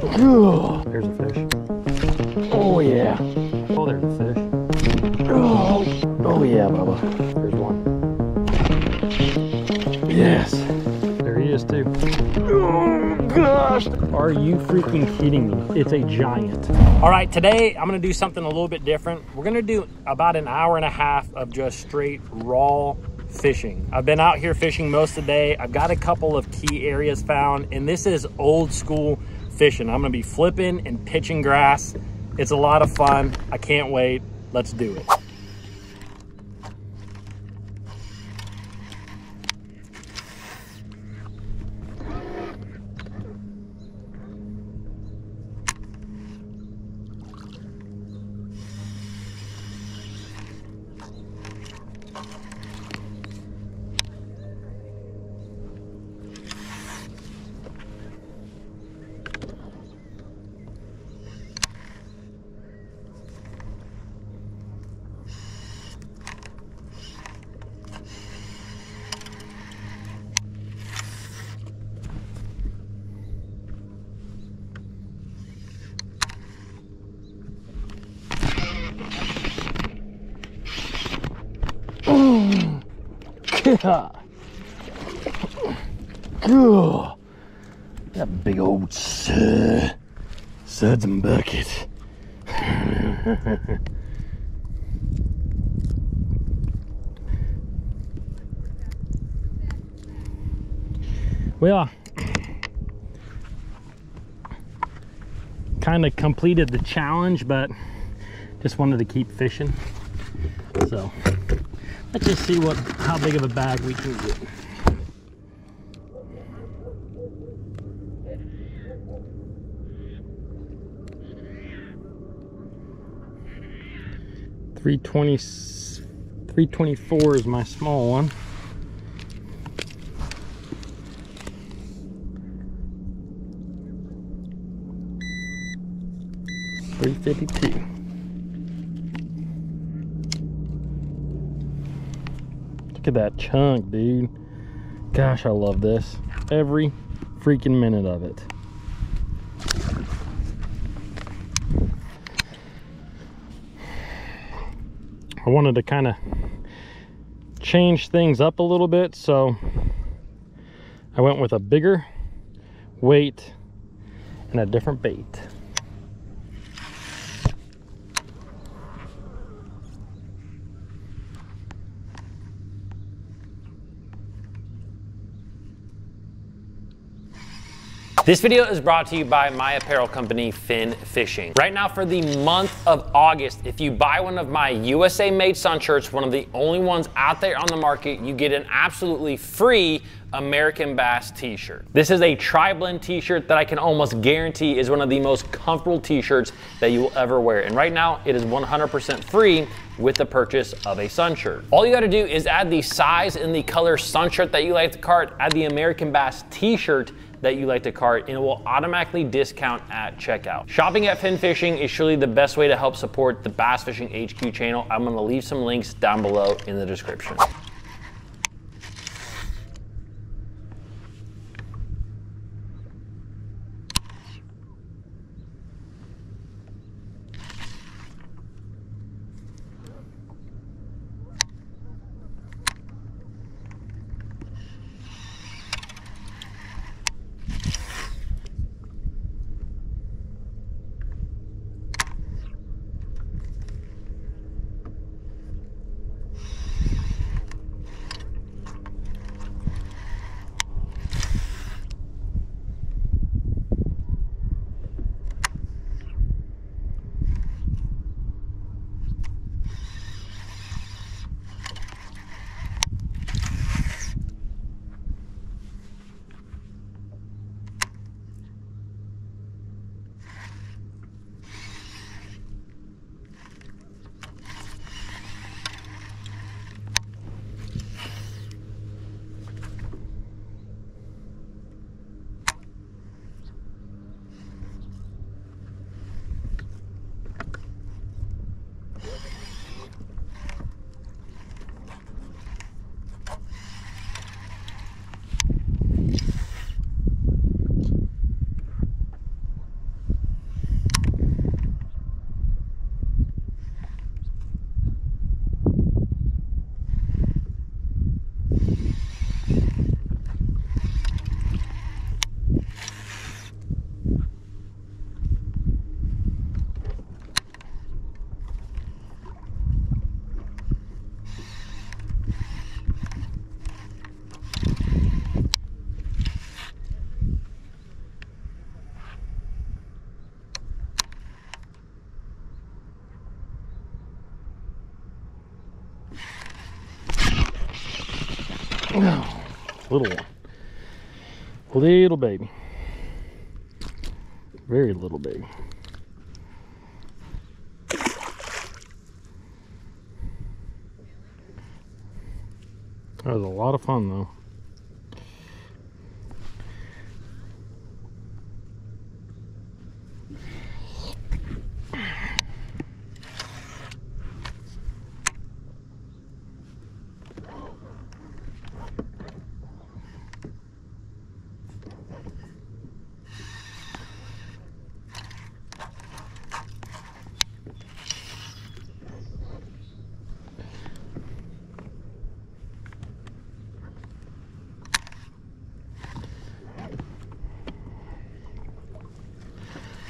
There's a fish. Oh yeah. Oh, there's a fish. Oh yeah, Bubba. There's one. Yes. There he is too. Oh gosh. Are you freaking kidding me? It's a giant. All right, today I'm gonna do something a little bit different. We're gonna do about an hour and a half of just straight raw fishing. I've been out here fishing most of the day. I've got a couple of key areas found, and this is old school fishing. I'm gonna be flipping and pitching grass. It's a lot of fun. I can't wait. Let's do it. That big old suds and bucket. Well, kind of completed the challenge, but just wanted to keep fishing. So let's just see how big of a bag we can get. $324 is my small one. $352. Look at that chunk, dude. Gosh, I love this. Every freaking minute of it. I wanted to kind of change things up a little bit, so I went with a bigger weight and a different bait. This video is brought to you by my apparel company, Finn Fishing. Right now for the month of August, if you buy one of my USA made sun shirts, one of the only ones out there on the market, you get an absolutely free American Bass t-shirt. This is a tri-blend t-shirt that I can almost guarantee is one of the most comfortable t-shirts that you will ever wear. And right now it is 100% free with the purchase of a sun shirt. All you gotta do is add the size and the color sun shirt that you like to cart, add the American Bass t-shirt that you like to cart, and it will automatically discount at checkout. Shopping at Finn Fishing is surely the best way to help support the Bass Fishing HQ channel. I'm gonna leave some links down below in the description. Oh, little one. Little baby. Very little baby. That was a lot of fun though.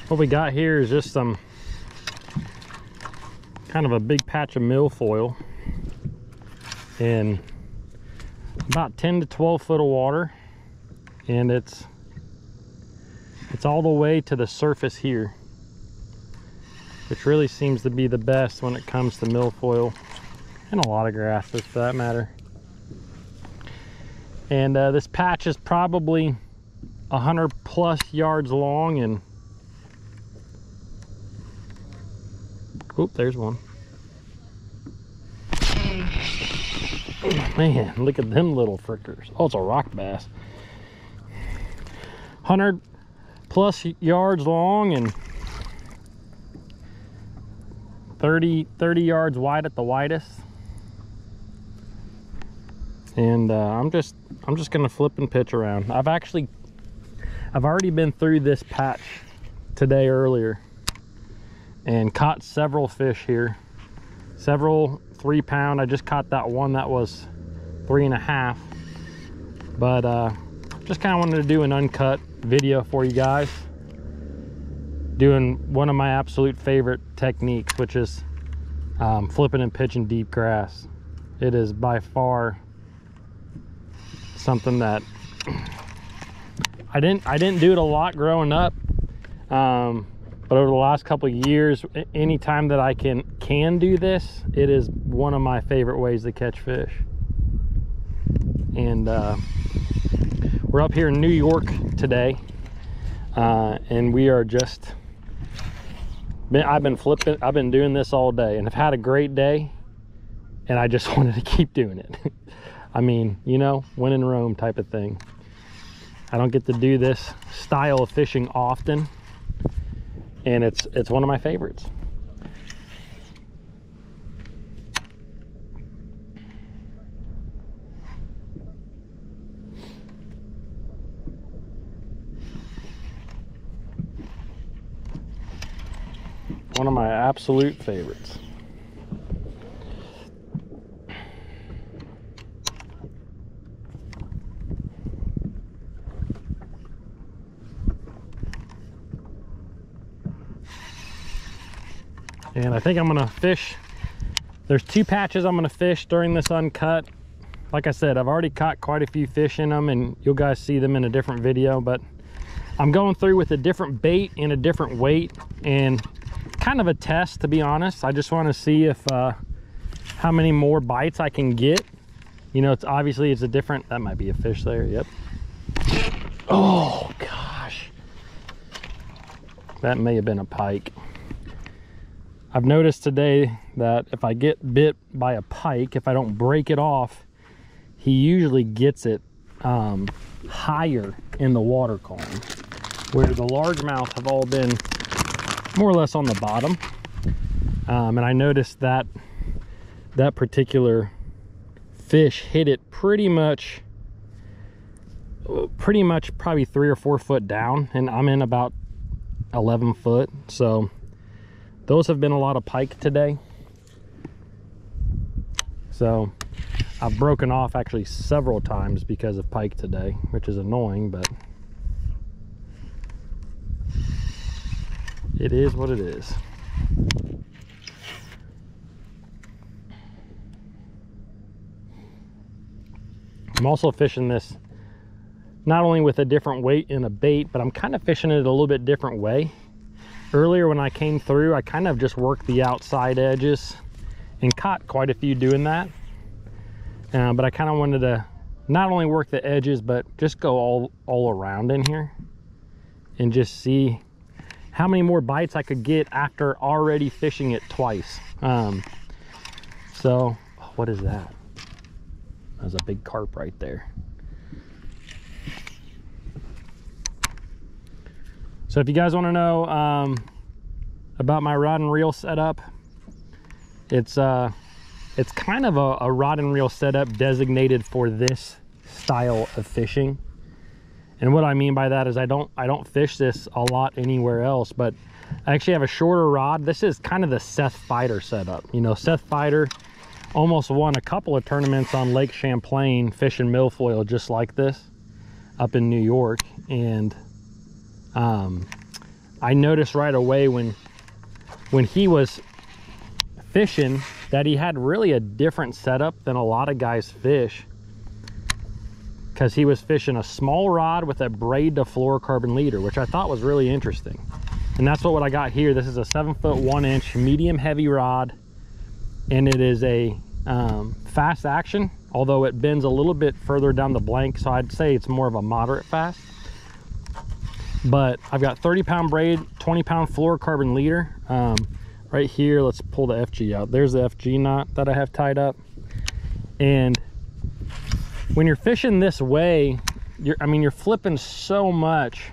What we got here is just some kind of a big patch of milfoil in about 10 to 12 foot of water, and it's all the way to the surface here, which really seems to be the best when it comes to milfoil, and a lot of grasses for that matter. And this patch is probably 100 plus yards long, and oop, there's one. Man, look at them little frickers. Oh, it's a rock bass. 100 plus yards long and 30 yards wide at the widest. And I'm just gonna flip and pitch around. I've already been through this patch today earlier and caught several fish here, several 3 pound. I just caught that one that was 3.5, but just kind of wanted to do an uncut video for you guys, doing one of my absolute favorite techniques, which is flipping and pitching deep grass. It is by far something that I didn't do it a lot growing up, but over the last couple of years, anytime that I can do this, it is one of my favorite ways to catch fish. And we're up here in New York today, and we are just I've been doing this all day, and I've had a great day, and I just wanted to keep doing it. I mean, you know, when in Rome type of thing. I don't get to do this style of fishing often, and it's one of my favorites. One of my absolute favorites. And I think I'm gonna fish. There's 2 patches I'm gonna fish during this uncut. Like I said, I've already caught quite a few fish in them, and you'll guys see them in a different video, but I'm going through with a different bait and a different weight, and kind of a test, to be honest. I just want to see if how many more bites I can get. You know, it's a different, that might be a fish there. Yep. Oh gosh, that may have been a pike. I've noticed today that if I get bit by a pike, if I don't break it off, he usually gets it higher in the water column, where the largemouth have all been more or less on the bottom. And I noticed that that particular fish hit it pretty much probably 3 or 4 foot down, and I'm in about 11 foot. So those have been a lot of pike today. So I've broken off actually several times because of pike today, which is annoying, but it is what it is. I'm also fishing this not only with a different weight in a bait, but I'm kind of fishing it a little bit different way. Earlier when I came through, I kind of just worked the outside edges and caught quite a few doing that. But I kind of wanted to not only work the edges, but just go all around in here and just see how many more bites I could get after already fishing it twice. So what is that? There's a big carp right there. So if you guys want to know about my rod and reel setup, it's kind of a rod and reel setup designated for this style of fishing. And what I mean by that is I don't fish this a lot anywhere else, but I actually have a shorter rod. This is kind of the Seth Fighter setup. You know, Seth Fighter almost won a couple of tournaments on Lake Champlain fishing milfoil just like this up in New York. And I noticed right away when he was fishing that he had really a different setup than a lot of guys fish, because he was fishing a small rod with a braid to fluorocarbon leader, which I thought was really interesting. And that's what I got here. This is a 7-foot 1-inch medium heavy rod, and it is a fast action, although it bends a little bit further down the blank, so I'd say it's more of a moderate fast. But I've got 30-pound braid, 20-pound fluorocarbon leader. Right here, let's pull the FG out. There's the FG knot that I have tied up. And when you're fishing this way, you're flipping so much.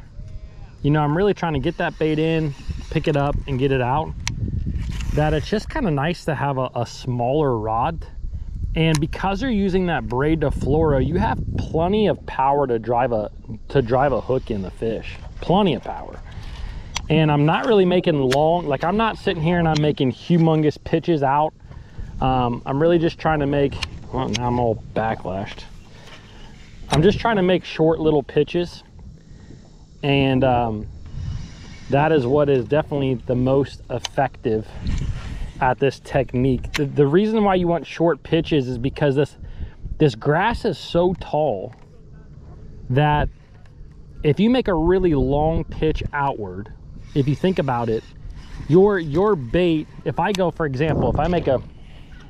You know, I'm really trying to get that bait in, pick it up, and get it out, that it's just kind of nice to have a smaller rod. And because you're using that braid to fluoro, you have plenty of power to drive a hook in the fish. Plenty of power. And I'm not really making long, like I'm not sitting here and I'm making humongous pitches out. I'm really just trying to make, well, now I'm all backlashed. I'm just trying to make short little pitches. And that is what is definitely the most effective at this technique. The reason why you want short pitches is because this grass is so tall that if you make a really long pitch outward, if you think about it, your bait, if I go, for example, if I make a,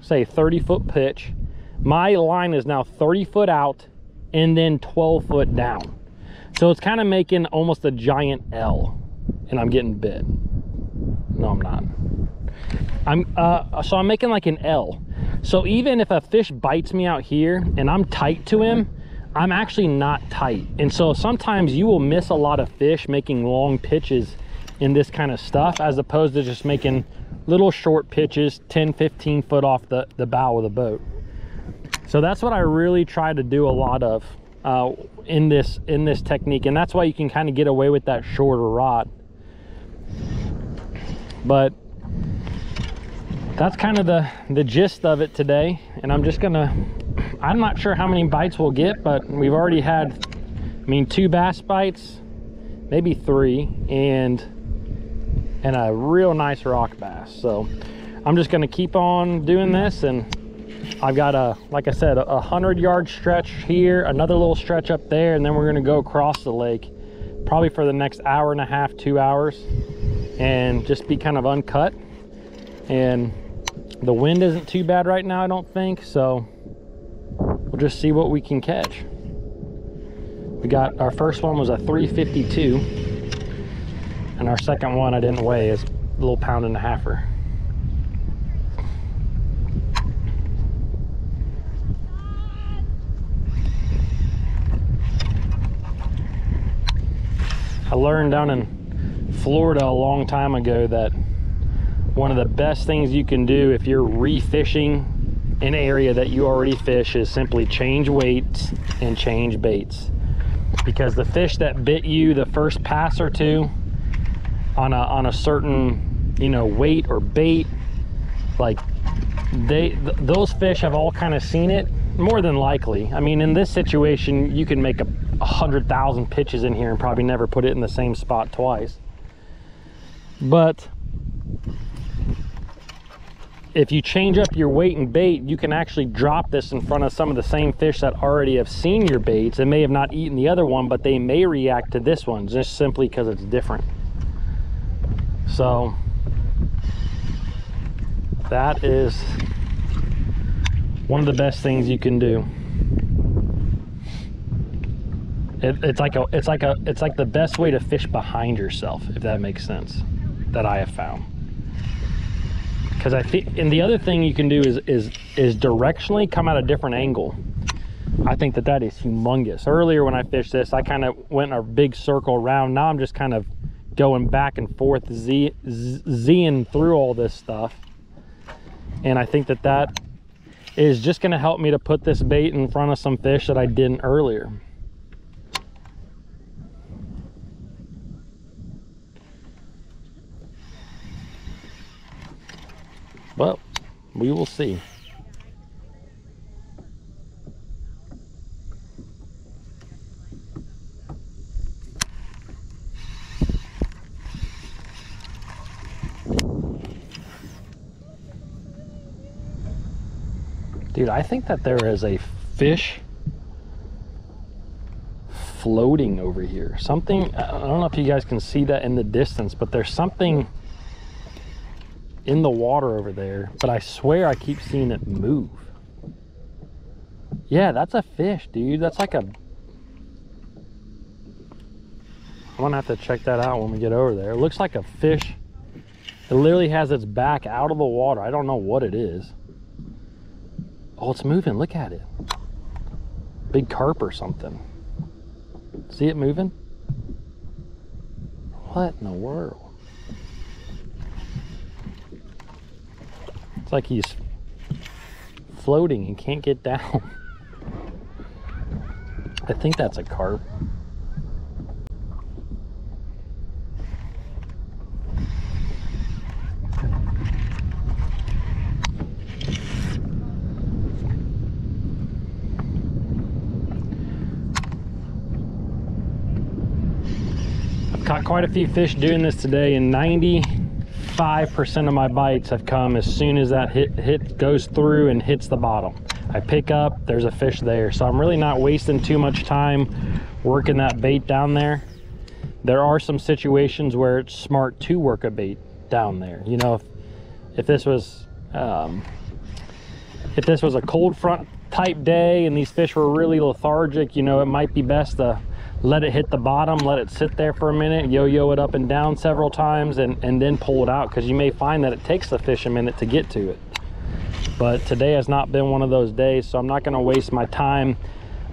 say, 30-foot pitch, my line is now 30 foot out and then 12 foot down. So it's kind of making almost a giant L, and I'm getting bit. No, I'm not. So I'm making like an L. So even if a fish bites me out here and I'm tight to him, I'm actually not tight. And so sometimes you will miss a lot of fish making long pitches in this kind of stuff, as opposed to just making little short pitches 10-15 foot off the bow of the boat. So that's what I really try to do a lot of in this technique, and that's why you can kind of get away with that shorter rod. But that's kind of the gist of it today. And I'm not sure how many bites we'll get, but we've already had, 2 bass bites, maybe 3, and a real nice rock bass. So I'm just gonna keep on doing this, and I've got like I said, a 100-yard stretch here, another little stretch up there, and then we're gonna go across the lake probably for the next hour and a half, 2 hours, and just be kind of uncut. And the wind isn't too bad right now, I don't think, so we'll just see what we can catch. We got, our first one was a 352, and our second one I didn't weigh, is a little 1.5-pounder. I learned down in Florida a long time ago that one of the best things you can do if you're refishing an area that you already fish is simply change weights and change baits. Because the fish that bit you the first pass or two on a certain, weight or bait, like those fish have all kind of seen it, more than likely. In this situation, you can make 100,000 pitches in here and probably never put it in the same spot twice. But if you change up your weight and bait, you can actually drop this in front of some of the same fish that already have seen your baits and may have not eaten the other one, but they may react to this one just simply because it's different. So that is one of the best things you can do. It's like the best way to fish behind yourself, if that makes sense, that I have found. Because I think, and the other thing you can do is directionally come at a different angle. I think that is humongous. Earlier when I fished this, I kind of went in a big circle around. Now I'm just kind of going back and forth, zing through all this stuff. And I think that is just going to help me to put this bait in front of some fish that I didn't earlier. Well, we will see. Dude, I think that there is a fish floating over here. Something, I don't know if you guys can see that in the distance, but there's something in the water over there, but I swear I keep seeing it move. Yeah, that's a fish, dude. That's like a... I'm gonna have to check that out when we get over there. It looks like a fish. It literally has its back out of the water. I don't know what it is. Oh, it's moving. Look at it. Big carp or something. See it moving? What in the world? It's like he's floating and can't get down. I think that's a carp. Caught quite a few fish doing this today, and 95% of my bites have come as soon as that hit goes through and hits the bottom. I pick up, there's a fish there. So I'm really not wasting too much time working that bait down there. There are some situations where it's smart to work a bait down there. You know, if this was a cold front type day and these fish were really lethargic, you know, it might be best to let it hit the bottom, let it sit there for a minute, yo-yo it up and down several times, and then pull it out, because you may find that it takes the fish a minute to get to it. But today has not been one of those days, so I'm not going to waste my time.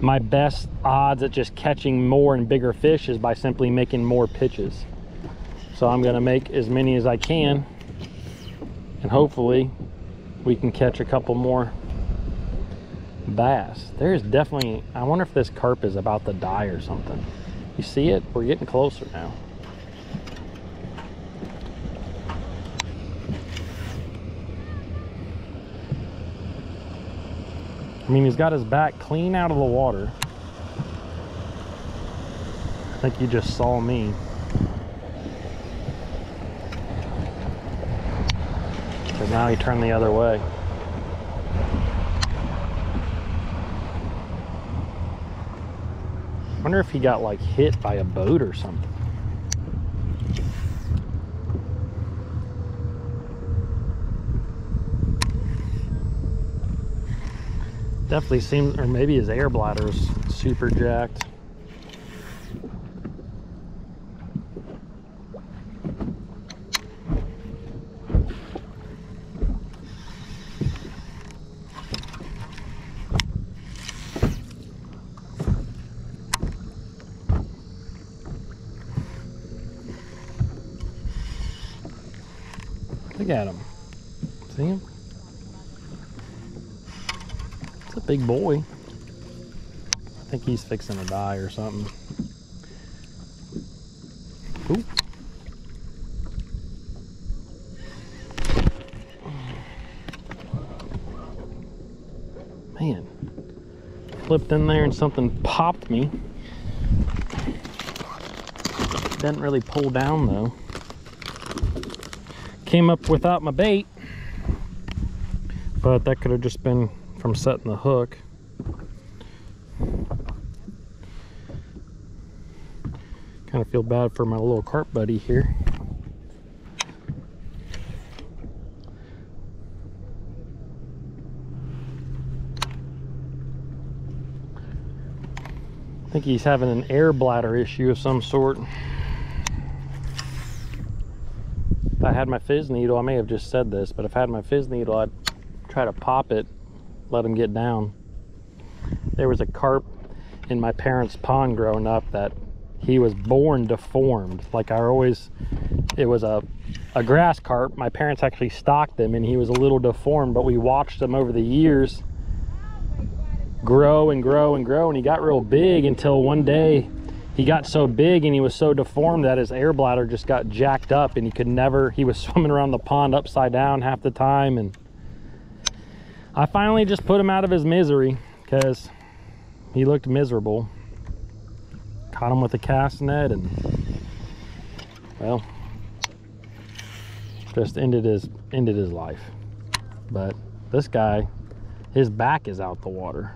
My best odds at just catching more and bigger fish is by simply making more pitches. So I'm going to make as many as I can, and hopefully we can catch a couple more bass. There's definitely, I wonder if this carp is about to die or something. You see it? We're getting closer now. I mean, he's got his back clean out of the water. I think you just saw me. Because now he turned the other way. I wonder if he got like hit by a boat or something. Definitely seems, or maybe his air bladder's super jacked. Look at him. See him? It's a big boy. I think he's fixing to die or something. Ooh. Man. Flipped in there and something popped me. Didn't really pull down though. Came up without my bait, but that could have just been from setting the hook. Kind of feel bad for my little carp buddy here. I think he's having an air bladder issue of some sort. If I had my fizz needle, I may have just said this, but if I had my fizz needle, I'd try to pop it, let him get down. There was a carp in my parents' pond growing up that he was born deformed. Like it was a grass carp. My parents actually stocked him and he was a little deformed, but we watched him over the years grow and grow and grow, and he got real big until one day he got so big and he was so deformed that his air bladder just got jacked up and he was swimming around the pond upside down half the time. And I finally just put him out of his misery because he looked miserable. Caught him with a cast net and, well, just ended his life. But this guy, his back is out the water.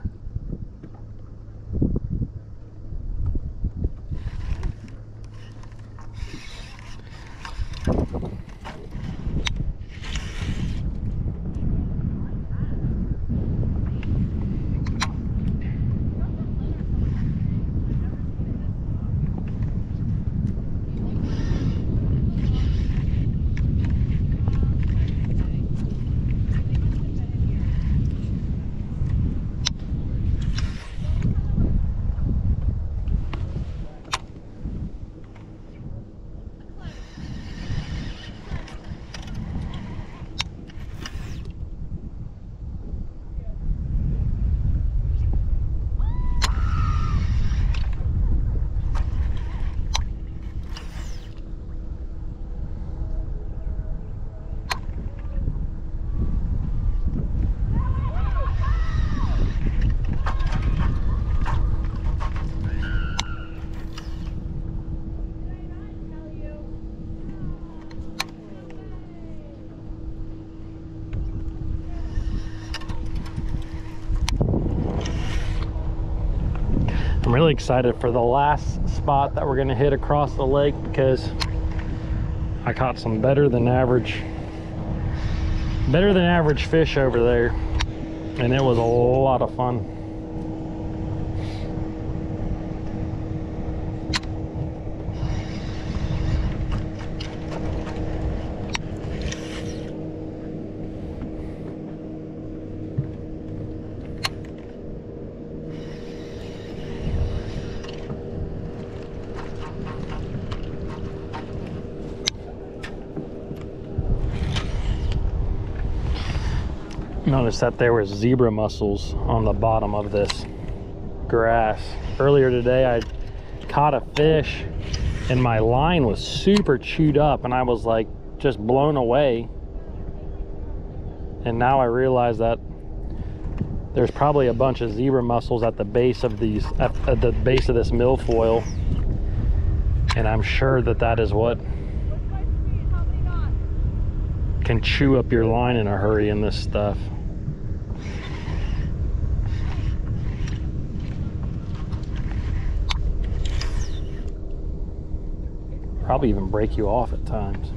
I'm really excited for the last spot that we're gonna hit across the lake because I caught some better than average fish over there, and it was a lot of fun. Noticed that there were zebra mussels on the bottom of this grass. Earlier today I caught a fish and my line was super chewed up and I was like just blown away. And now I realize that there's probably a bunch of zebra mussels at the base of these, at the base of this milfoil. And I'm sure that that is what can chew up your line in a hurry in this stuff. Probably even break you off at times.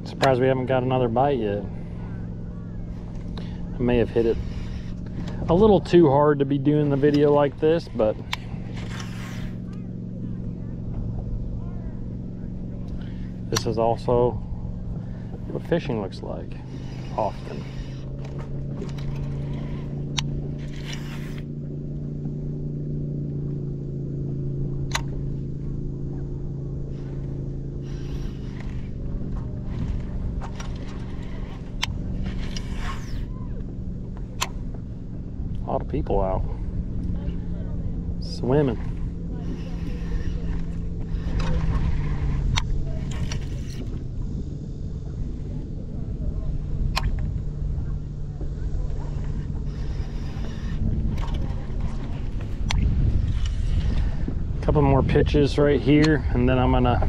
Surprised we haven't got another bite yet. I may have hit it a little too hard to be doing the video like this, but this is also what fishing looks like often. people out swimming. Couple more pitches right here, and then I'm gonna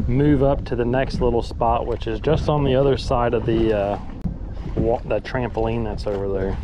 move up to the next little spot, which is just on the other side of the trampoline that's over there.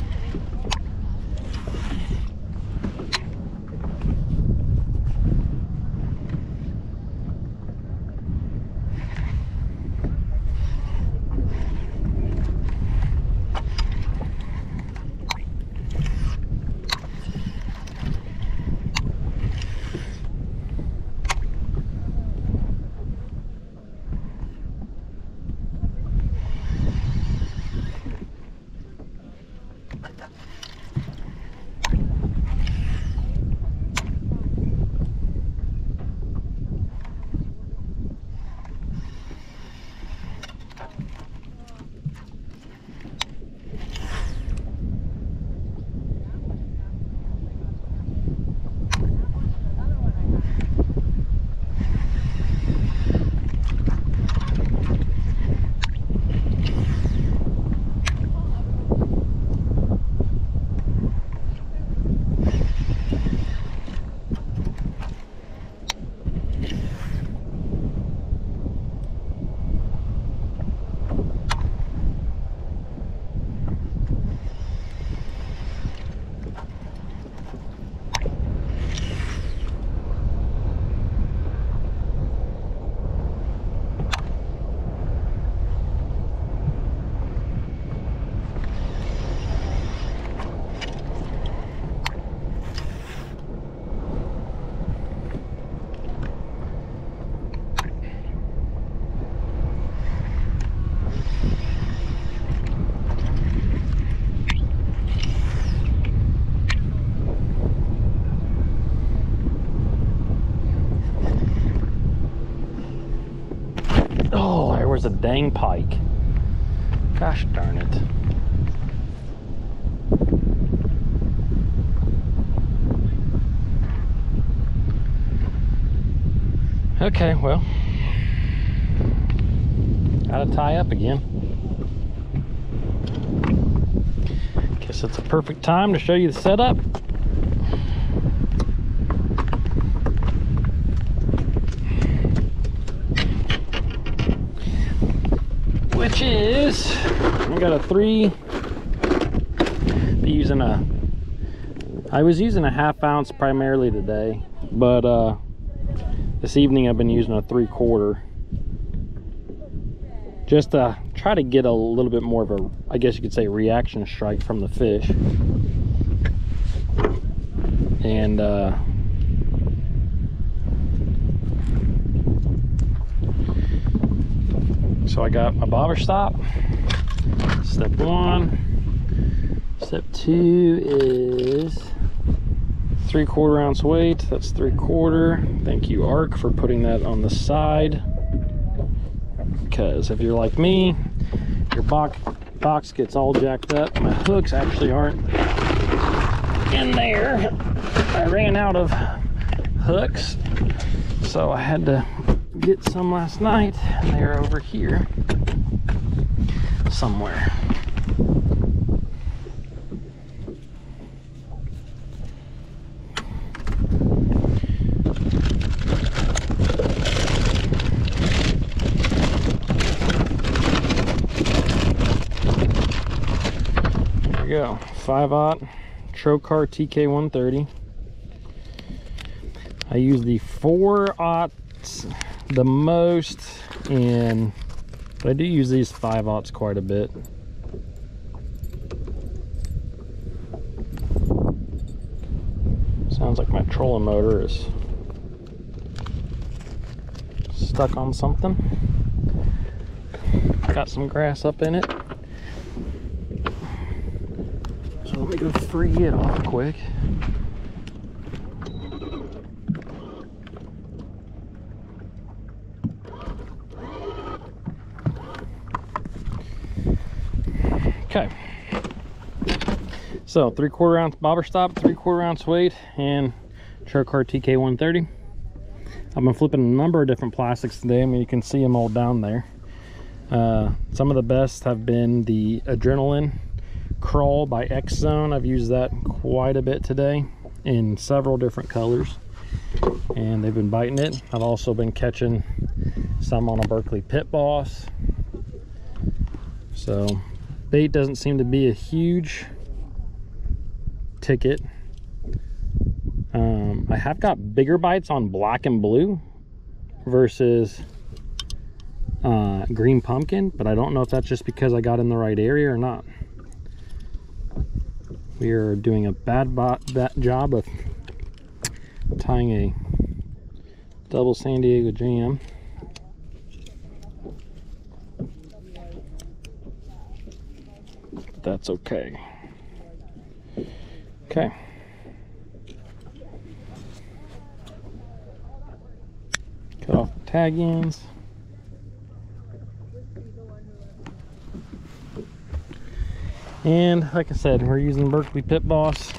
Oh, there was a dang pike. Gosh darn it. Okay, well, gotta tie up again. Guess it's a perfect time to show you the setup. Which is, I got a I was using a 1/2 ounce primarily today, but this evening I've been using a 3/4, just to try to get a little bit more of a, I guess you could say, reaction strike from the fish. And so I got my bobber stop, step 1. Step 2 is 3/4 ounce weight, that's 3/4. Thank you, Arc, for putting that on the side, because if you're like me, your box gets all jacked up. My hooks actually aren't in there. I ran out of hooks, so I had to get some last night, and they're over here somewhere. There we go, 5/0 Trocar TK130. I use the 4/0 the most, but I do use these 5/0 quite a bit. Sounds like my trolling motor is stuck on something. Got some grass up in it, so let me go free it off quick. Okay, So 3/4 ounce bobber stop, 3/4 ounce weight, and Char-Car TK130. I've been flipping a number of different plastics today. I mean, you can see them all down there. Some of the best have been the Adrenaline Crawl by X Zone. I've used that quite a bit today in several different colors, and they've been biting it. I've also been catching some on a Berkley Pit Boss. So bait doesn't seem to be a huge ticket. I have got bigger bites on Black and Blue versus Green Pumpkin, but I don't know if that's just because I got in the right area or not. We are doing a bad job of tying a double San Diego jam. But that's okay. Okay. Cut off the tag ends. And like I said, we're using Berkley Pit Boss.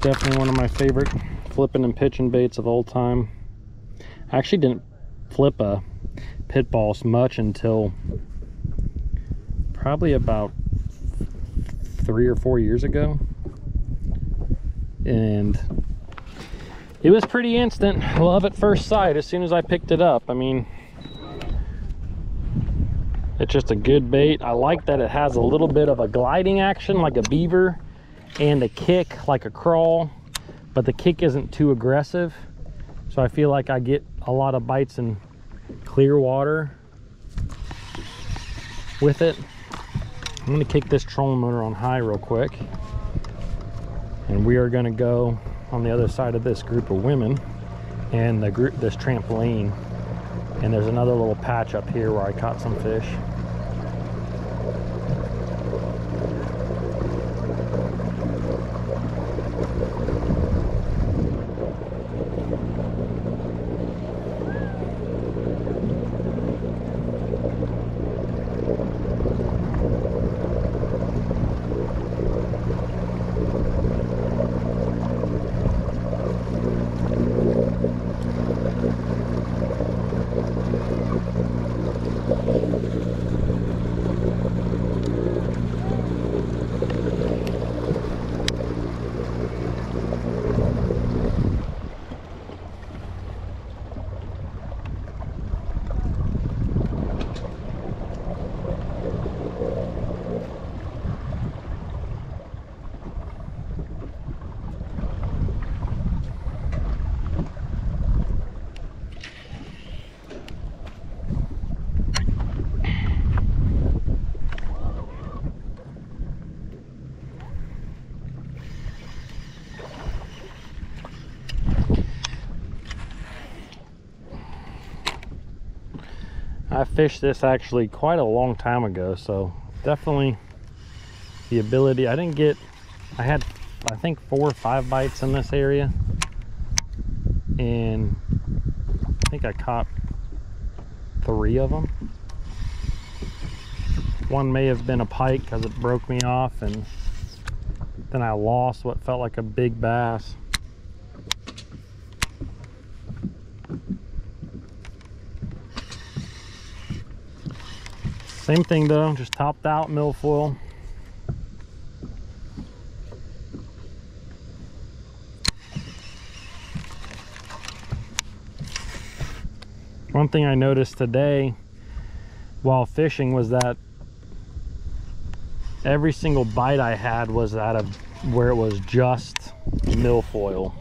Definitely one of my favorite flipping and pitching baits of all time. I actually didn't flip a Pit Boss much until probably about 3 or 4 years ago. And it was pretty instant. Love at first sight as soon as I picked it up. I mean, it's just a good bait. I like that it has a little bit of a gliding action like a beaver and a kick like a crawl, but the kick isn't too aggressive. So I feel like I get a lot of bites in clear water with it. I'm gonna kick this trolling motor on high real quick, and we are gonna go on the other side of this group of women and this trampoline. And there's another little patch up here where I caught some fish. I fished this actually quite a long time ago, so definitely the ability. I had I think 4 or 5 bites in this area, and I think I caught 3 of them. One may have been a pike because it broke me off, and then I lost what felt like a big bass. Same thing though, just topped out milfoil. One thing I noticed today while fishing was that every single bite I had was out of where it was just milfoil.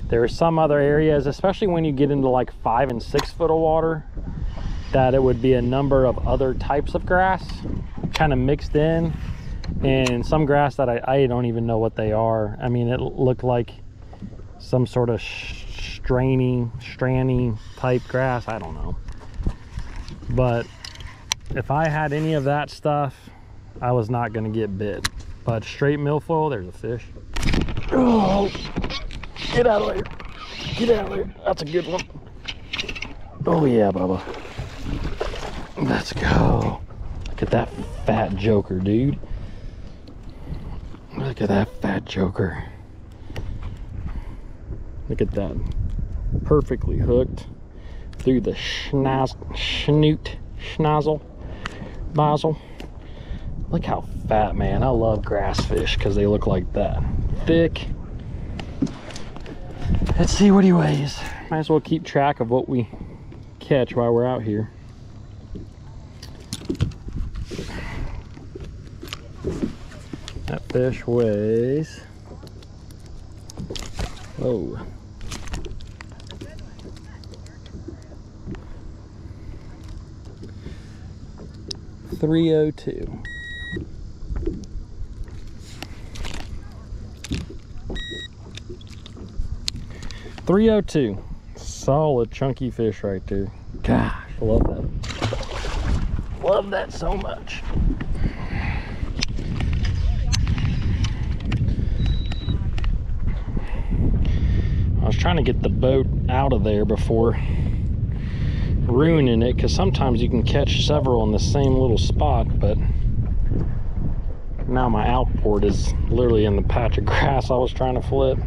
There are some other areas, especially when you get into like 5 and 6 foot of water, that it would be a number of other types of grass kind of mixed in, and some grass that I don't even know what they are. I mean, it looked like some sort of strandy type grass. I don't know. But if I had any of that stuff, I was not going to get bit. But straight milfoil, there's a fish. Oh, get out of there. Get out of there. That's a good one. Oh yeah, Bubba. Let's go. Look at that fat joker, dude. Look at that fat joker. Look at that. Perfectly hooked through the schnozzle, basil. Look how fat, man. I love grass fish because they look like that. Thick. Let's see what he weighs. Might as well keep track of what we catch while we're out here. That fish weighs, oh, 302. $302. Solid chunky fish right there. Gosh, I love that. Love that so much. I was trying to get the boat out of there before ruining it, because sometimes you can catch several in the same little spot, but now my outboard is literally in the patch of grass I was trying to flip.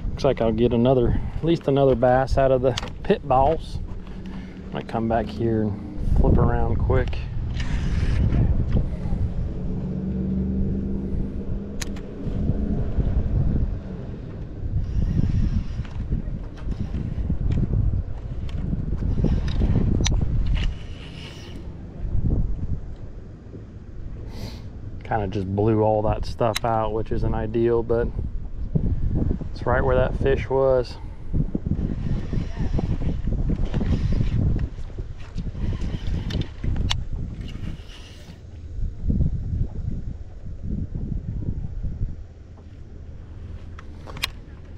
Looks like I'll get another, at least another bass out of the pit balls. I might come back here and flip around quick. Kind of just blew all that stuff out, which isn't ideal, but it's right where that fish was.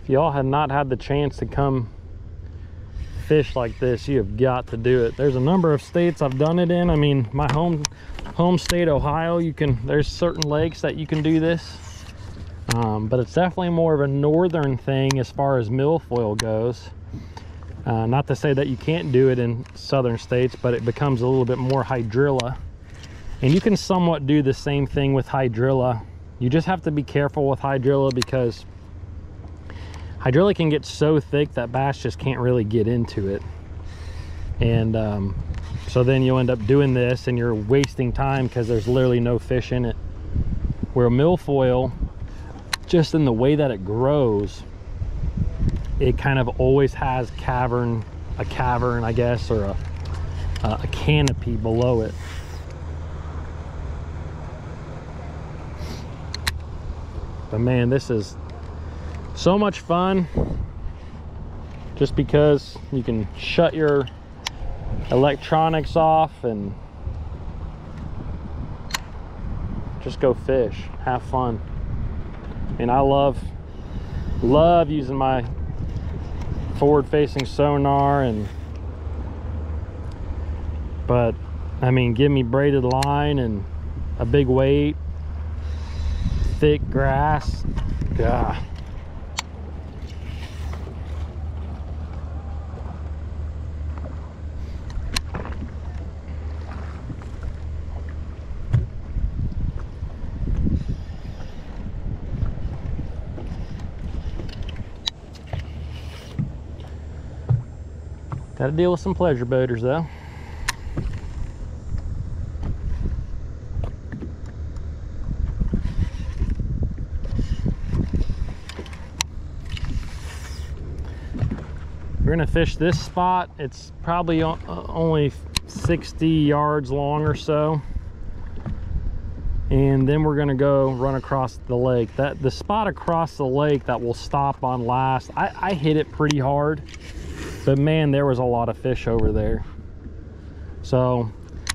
If y'all have not had the chance to come fish like this, you have got to do it. There's a number of states I've done it in. I mean, my home state, Ohio, there's certain lakes that you can do this, but it's definitely more of a northern thing as far as milfoil goes. Not to say that you can't do it in southern states, but it becomes a little bit more hydrilla, and you can somewhat do the same thing with hydrilla. You just have to be careful with hydrilla, because hydrilla can get so thick that bass just can't really get into it, and so then you'll end up doing this and you're wasting time because there's literally no fish in it. Where milfoil, just in the way that it grows, it kind of always has a cavern, I guess, or a canopy below it. But man, this is so much fun, just because you can shut your electronics off and just go fish, have fun. And I love using my forward-facing sonar, but I mean, give me braided line and a big weight, thick grass. God. Got to deal with some pleasure boaters though. We're gonna fish this spot. It's probably only 60 yards long or so, and then we're gonna go run across the lake. The spot across the lake that we'll stop on last, I hit it pretty hard, but man, there was a lot of fish over there. So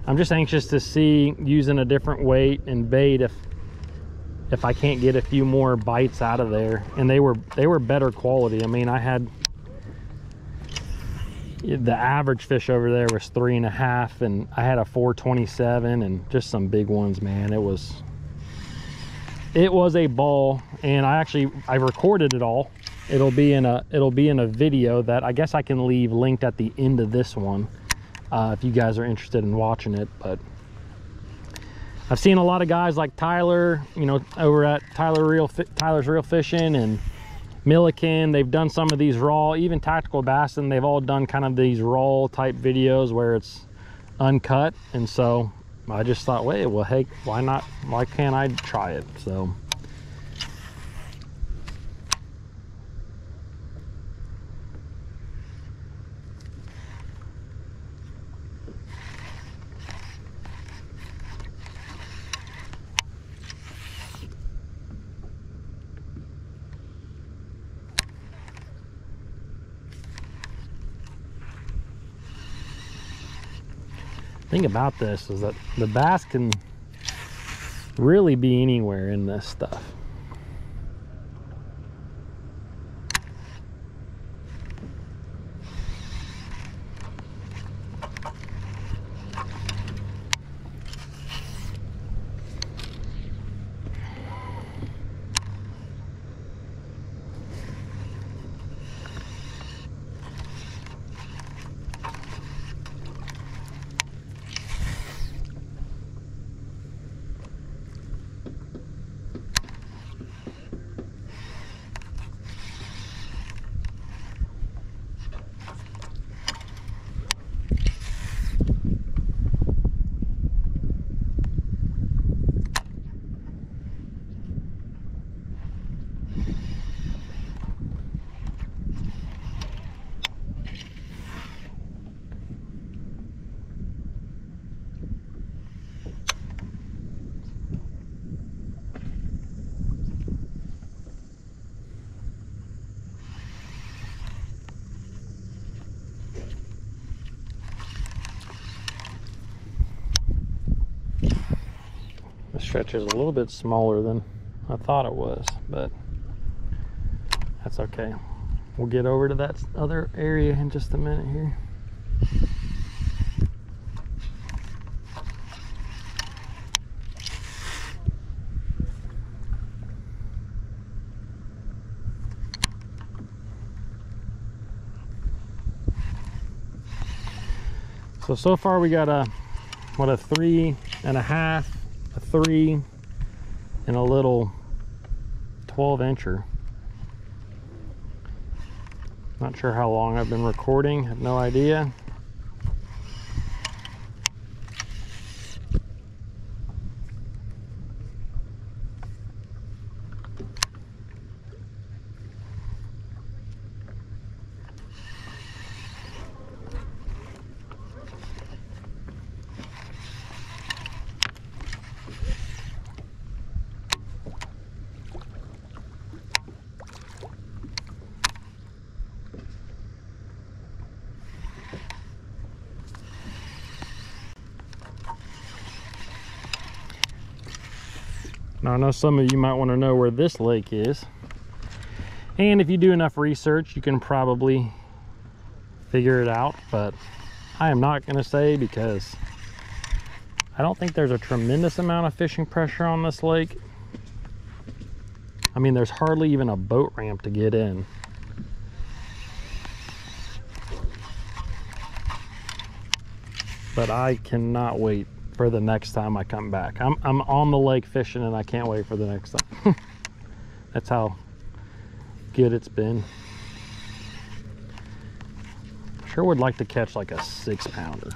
I'm just anxious to see, using a different weight and bait, if I can't get a few more bites out of there. And they were better quality. I mean, I had the average fish over there was 3.5, and I had a 427 and just some big ones, man. It was a ball, and I recorded it all. It'll be in a video that I guess I can leave linked at the end of this one. if you guys are interested in watching it. But I've seen a lot of guys like Tyler, you know, over at Tyler's Real Fishing and Milliken. They've done some of these raw, even Tactical Bassin. They've all done kind of these raw type videos where it's uncut. And so I just thought, wait, well, hey, why not? Why can't I try it? So thing about this is that the bass can really be anywhere in this stuff. The stretch is a little bit smaller than I thought it was, but that's okay. We'll get over to that other area in just a minute here. So far we got a 3.5, a 3, and a little 12-incher. Not sure how long I've been recording, have no idea. Now I know some of you might want to know where this lake is, and if you do enough research you can probably figure it out, but I am not going to say, because I don't think there's a tremendous amount of fishing pressure on this lake. I mean, there's hardly even a boat ramp to get in. But I cannot wait for the next time I come back. I'm on the lake fishing and I can't wait for the next time. That's how good it's been. Sure would like to catch like a 6-pounder.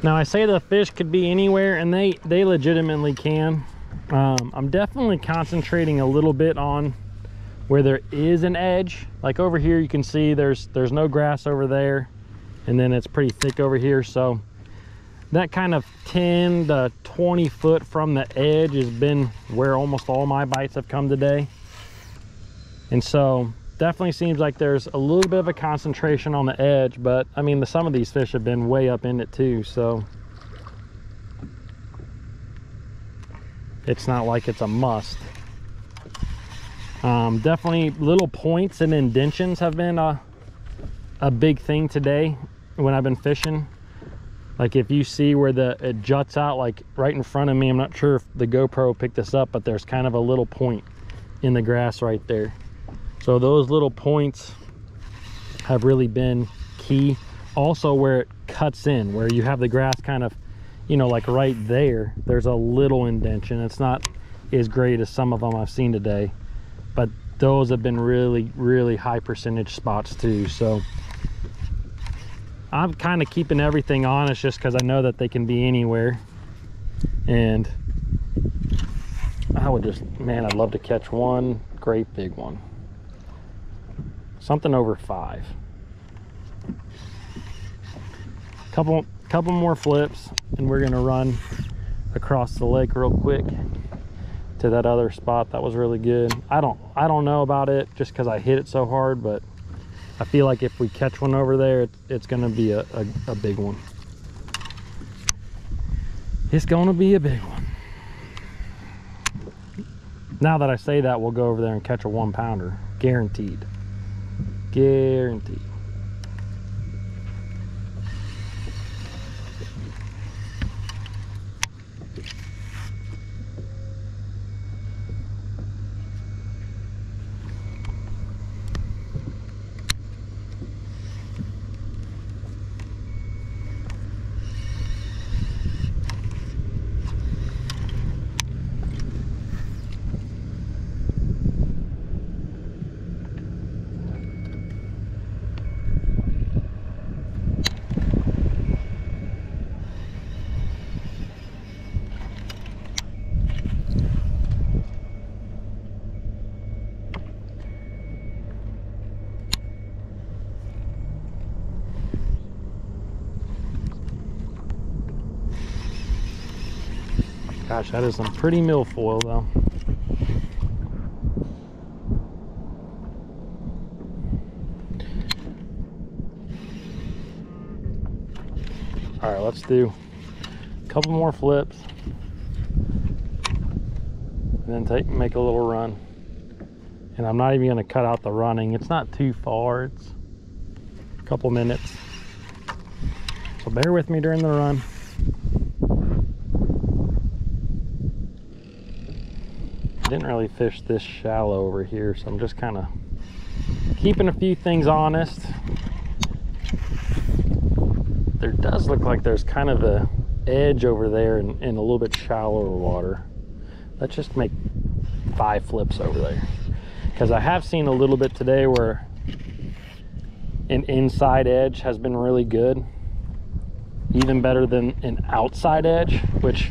Now I say the fish could be anywhere, and they legitimately can. I'm definitely concentrating a little bit on where there is an edge. Like over here, you can see there's no grass over there, and then it's pretty thick over here. So that kind of 10 to 20 foot from the edge has been where almost all my bites have come today. And so definitely seems like there's a little bit of a concentration on the edge, but I mean, some of these fish have been way up in it too, so it's not like it's a must. Definitely little points and indentions have been a big thing today when I've been fishing. Like if you see where it juts out, like right in front of me, I'm not sure if the GoPro picked this up, but there's kind of a little point in the grass right there. So those little points have really been key. Also where it cuts in, where you have the grass kind of, you know, like right there, there's a little indentation. It's not as great as some of them I've seen today, but those have been really, really high percentage spots too. So I'm kind of keeping everything honest just because I know that they can be anywhere. And I would just, man, I'd love to catch one great big one. Something over 5. Couple more flips, and we're gonna run across the lake real quick to that other spot that was really good. I don't know about it just because I hit it so hard, but I feel like if we catch one over there, it's gonna be a big one. It's gonna be a big one. Now that I say that, we'll go over there and catch a 1 pounder, guaranteed. Guaranteed. Gosh, that is some pretty milfoil though. All right, let's do a couple more flips and then make a little run. And I'm not even gonna cut out the running. It's not too far, it's a couple minutes. So bear with me during the run. I didn't really fish this shallow over here, so I'm just kind of keeping a few things honest. There does look like there's kind of a edge over there in a little bit shallower water. Let's just make 5 flips over there, because I have seen a little bit today where an inside edge has been really good, even better than an outside edge, which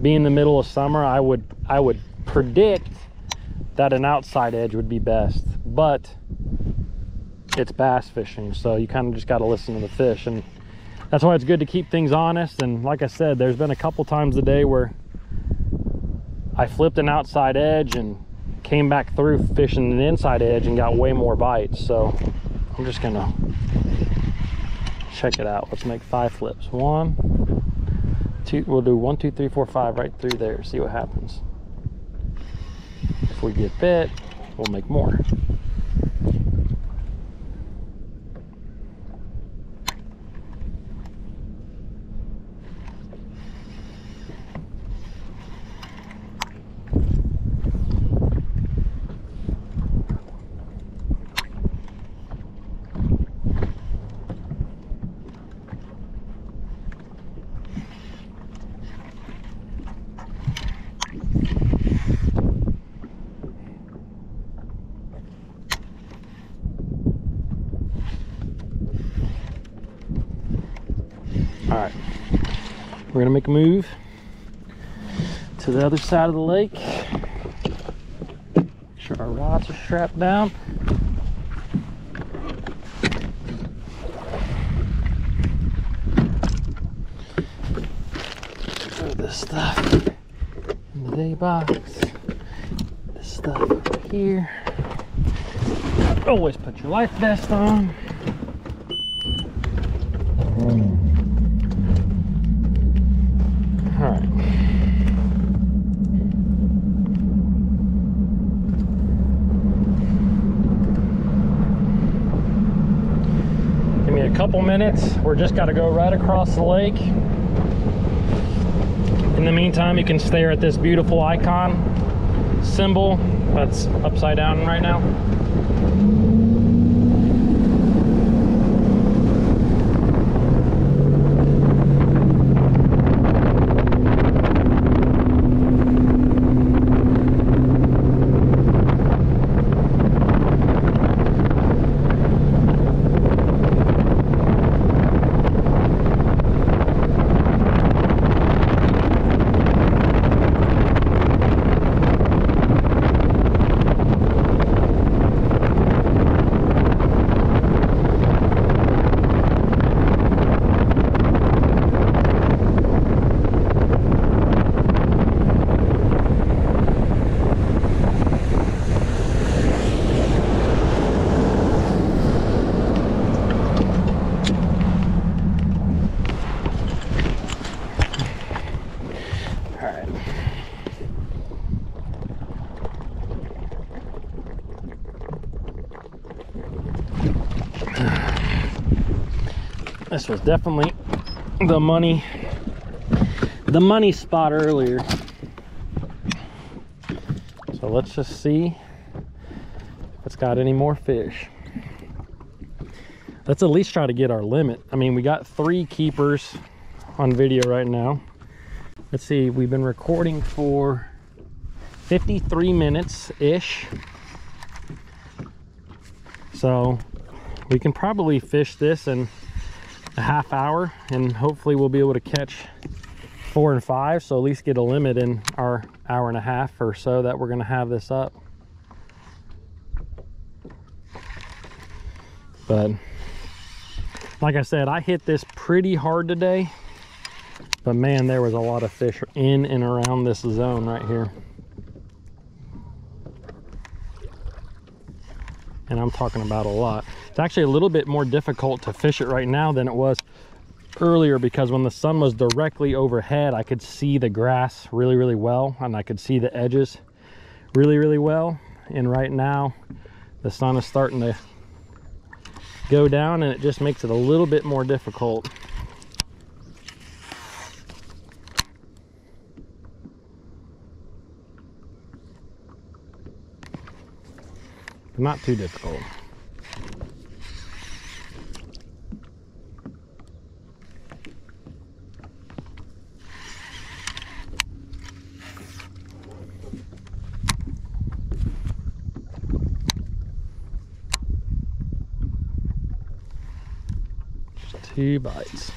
being the middle of summer, I would predict that an outside edge would be best, but it's bass fishing, so you kind of just got to listen to the fish, and that's why it's good to keep things honest. And like I said, there's been a couple times a day where I flipped an outside edge and came back through fishing an inside edge and got way more bites. So I'm just gonna check it out. Let's make 5 flips. 1, 2, we'll do 1, 2, 3, 4, 5 right through there, see what happens. If we get bit, we'll make more. All right, we're gonna make a move to the other side of the lake. Make sure our rods are strapped down. Throw this stuff in the day box. This stuff over here. Always put your life vest on. All right. Give me a couple minutes. We're just got to go right across the lake. In the meantime, you can stare at this beautiful icon symbol that's upside down right now. This was definitely the money spot earlier. So let's just see if it's got any more fish. Let's at least try to get our limit. I mean, we got 3 keepers on video right now. Let's see, we've been recording for 53 minutes-ish. So we can probably fish this in a half hour, and hopefully we'll be able to catch 4 and 5, so at least get a limit in our hour and a half or so that we're going to have this up. But like I said, I hit this pretty hard today, but man, there was a lot of fish in and around this zone right here. And I'm talking about a lot. It's actually a little bit more difficult to fish it right now than it was earlier, because when the sun was directly overhead, I could see the grass really, really well, and I could see the edges really, really well. And right now, the sun is starting to go down, and it just makes it a little bit more difficult. Not too difficult. Just 2 bites.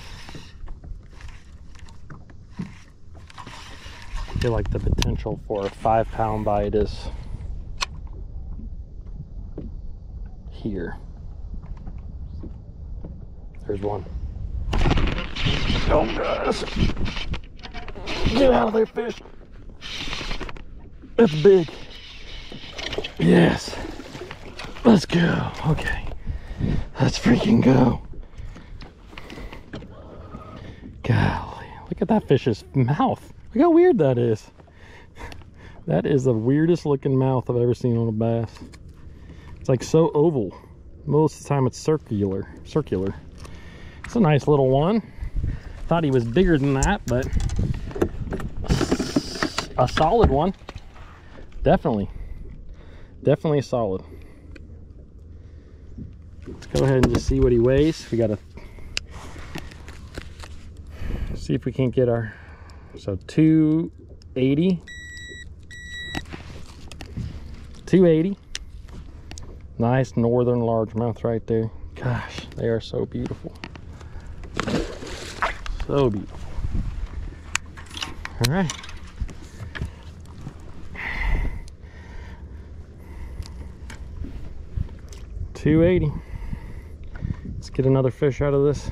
I feel like the potential for a 5-pound bite is here. There's one. Oh, guys. Get out of there, fish. That's big. Yes. Let's go. Okay. Let's freaking go. Golly. Look at that fish's mouth. Look how weird that is. That is the weirdest looking mouth I've ever seen on a bass. It's like so oval. Most of the time it's circular. It's a nice little one. Thought he was bigger than that, but a solid one. Definitely solid. Let's go ahead and just see what he weighs. We gotta see if we can't get our, so 280. 280. Nice northern largemouth right there. Gosh, they are so beautiful. So beautiful. All right. 280. Let's get another fish out of this.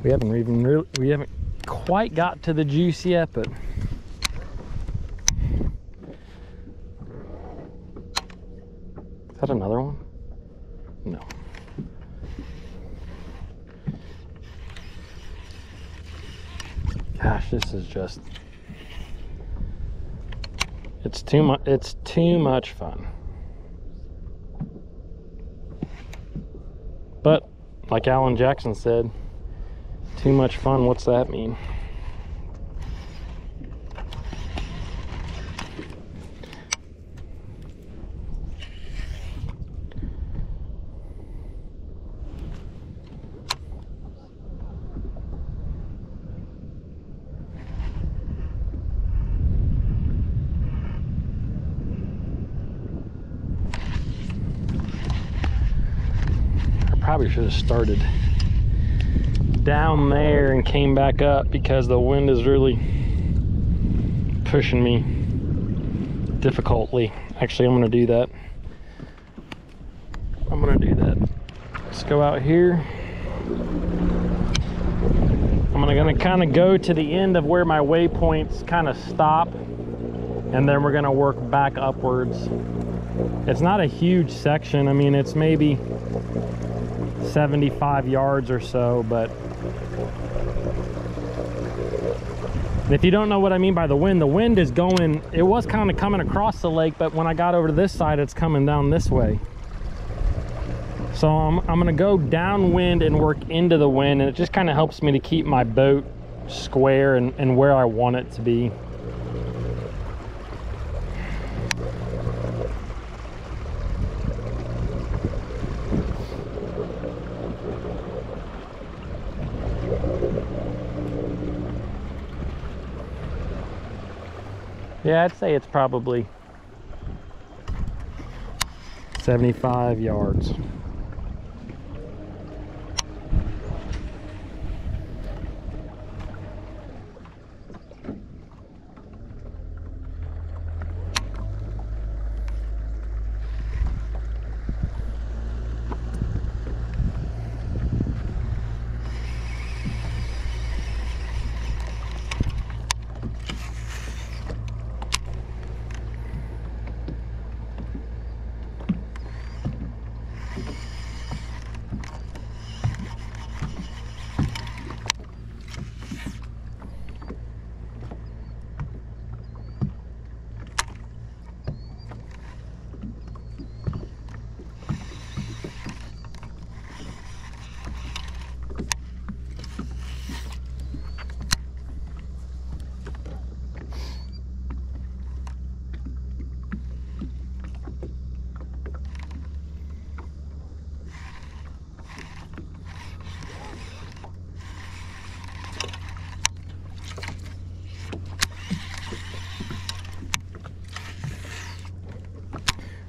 We haven't quite got to the juice yet, but is that another one? No. Gosh, this is just, it's too much fun. But like Alan Jackson said, too much fun, what's that mean? Probably should have started down there and came back up because the wind is really pushing me difficultly. Actually, I'm going to do that. Let's go out here. I'm going to kind of go to the end of where my waypoints kind of stop, and then we're going to work back upwards. It's not a huge section. I mean, it's maybe 75 yards or so, but if you don't know what I mean by the wind is going, it was kind of coming across the lake, but when I got over to this side, it's coming down this way. So I'm gonna go downwind and work into the wind, and it just kind of helps me to keep my boat square and where I want it to be. Yeah, I'd say it's probably 75 yards.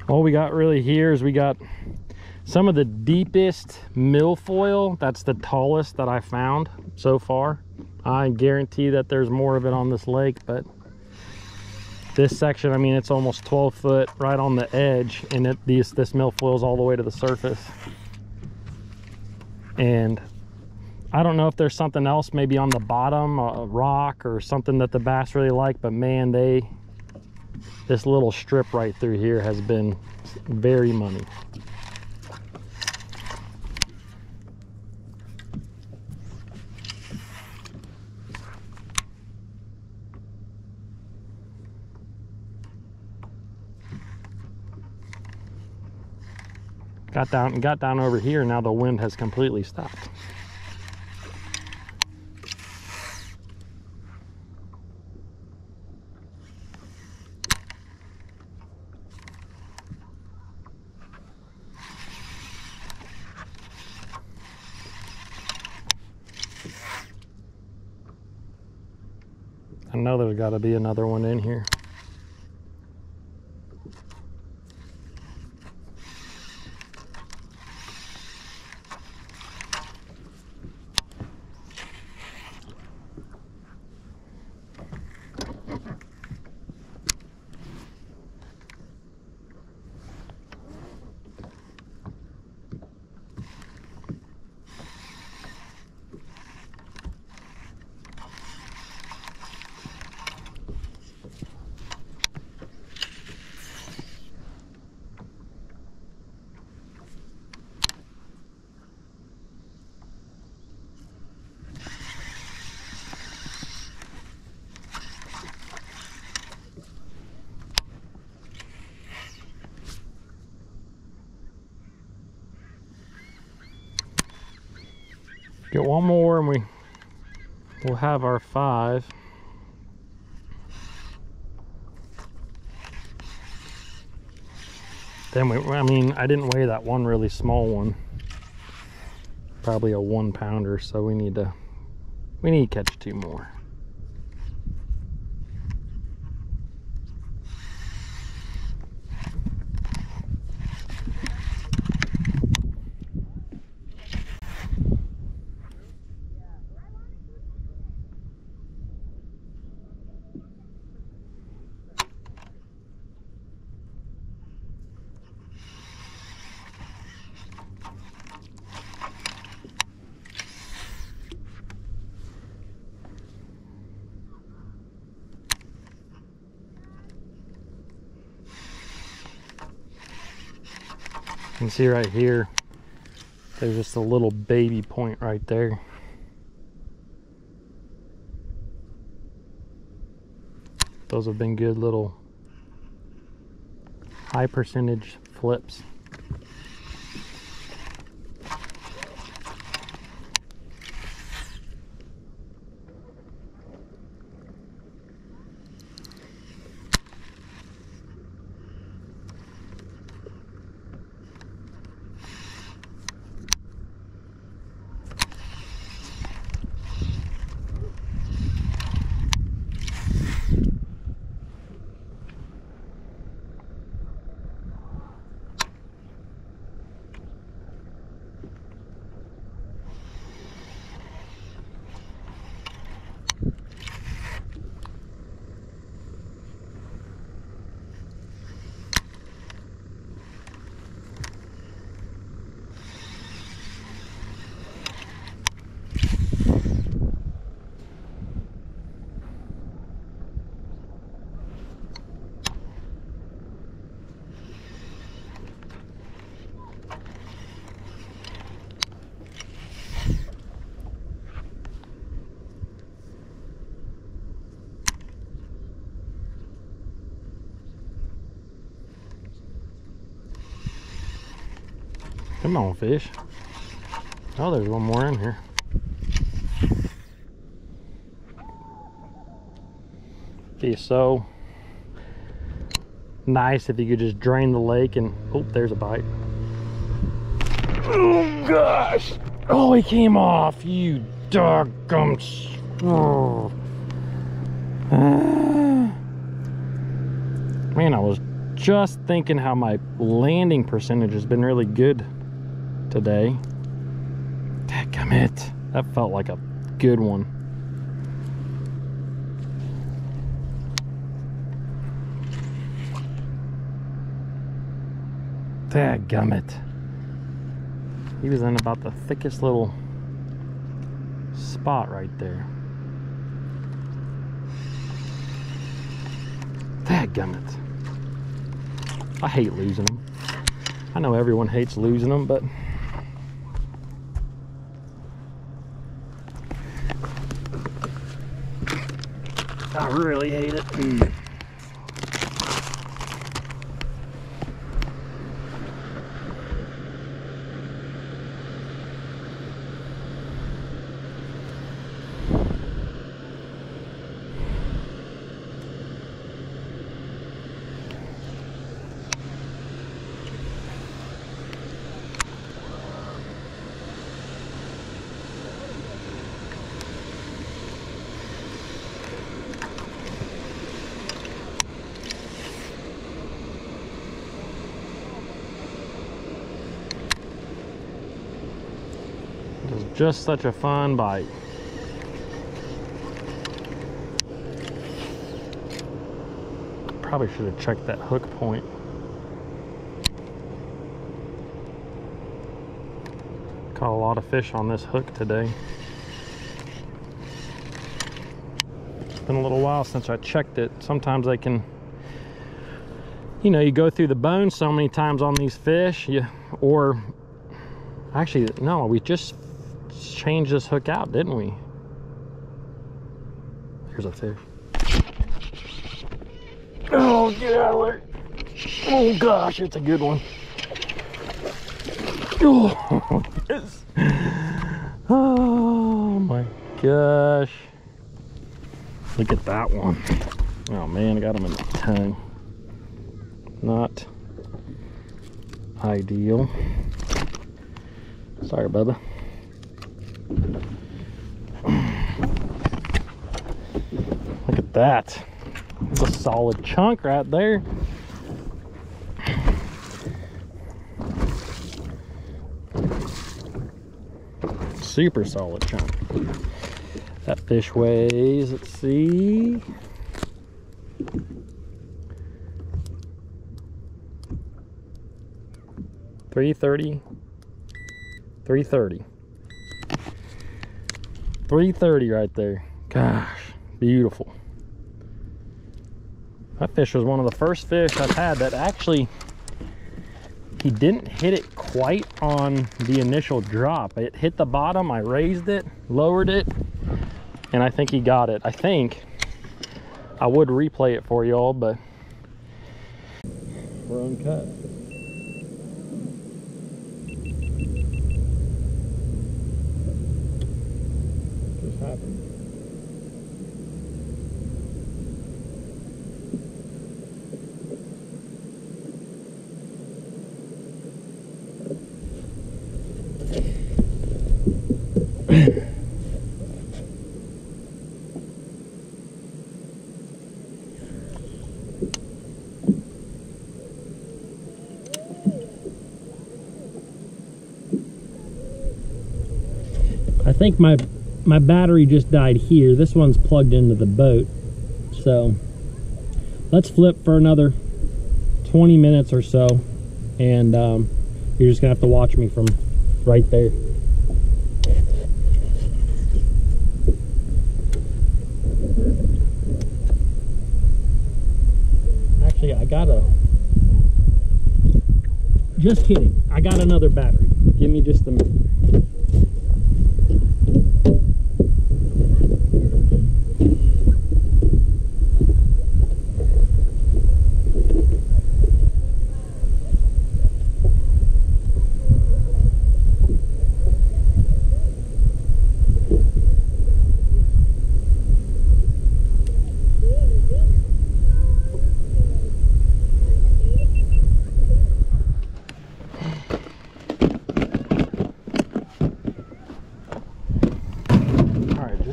All we got really here is we got some of the deepest milfoil. That's the tallest that I found so far. I guarantee that there's more of it on this lake, but this section, I mean, it's almost 12 foot right on the edge, and this milfoil is all the way to the surface. And I don't know if there's something else maybe on the bottom, a rock or something that the bass really like, but man, this little strip right through here has been very money. Got down over here, now the wind has completely stopped. I know there's got to be another one in here. Get one more and we'll have our 5. Then I mean, I didn't weigh that one really small one. Probably a 1 pounder, so we need to catch 2 more. You can see right here, there's just a little baby point right there. Those have been good little high percentage flips. Come on, fish. Oh, there's one more in here. Be so nice if you could just drain the lake and, oh, there's a bite. Oh gosh! Oh, he came off, you doggone. Oh. Man, I was just thinking how my landing percentage has been really good today. Dadgummit. That felt like a good one. Dadgummit. He was in about the thickest little spot right there. Dadgummit. I hate losing them. I know everyone hates losing them, but I really hate it. It was just such a fun bite. Probably should have checked that hook point. Caught a lot of fish on this hook today. It's been a little while since I checked it. Sometimes they can, you know, you go through the bone so many times on these fish, or actually, no, we just changed this hook out, didn't we? Here's a fish. Oh, get out of there. Oh gosh, it's a good one. Oh, yes. Oh my gosh. Look at that one. Oh man, I got him in the tongue. Not ideal. Sorry, Bubba. Look at that. It's a solid chunk right there. Super solid chunk. That fish weighs, let's see, 330, 330. 330 right there. Gosh, beautiful. That fish was one of the first fish I've had that actually, he didn't hit it quite on the initial drop. It hit the bottom, I raised it, lowered it, and I think he got it. I think I would replay it for y'all, but we're uncut. Just happened. I think my battery just died here. This one's plugged into the boat. So let's flip for another 20 minutes or so, and you're just gonna have to watch me from right there. Actually, just kidding, I got another battery. Give me just a minute.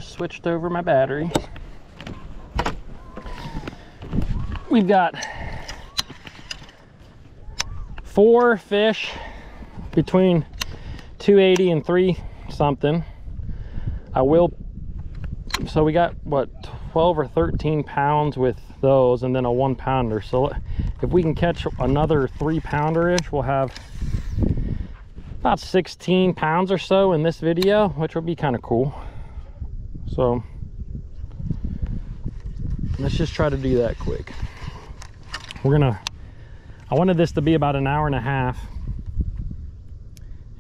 Switched over my battery. We've got 4 fish between 280 and 3 something. So we got what, 12 or 13 pounds with those, and then a 1 pounder. So if we can catch another 3 pounder-ish, we'll have about 16 pounds or so in this video, which will be kind of cool. So let's just try to do that quick. I wanted this to be about an hour and a half,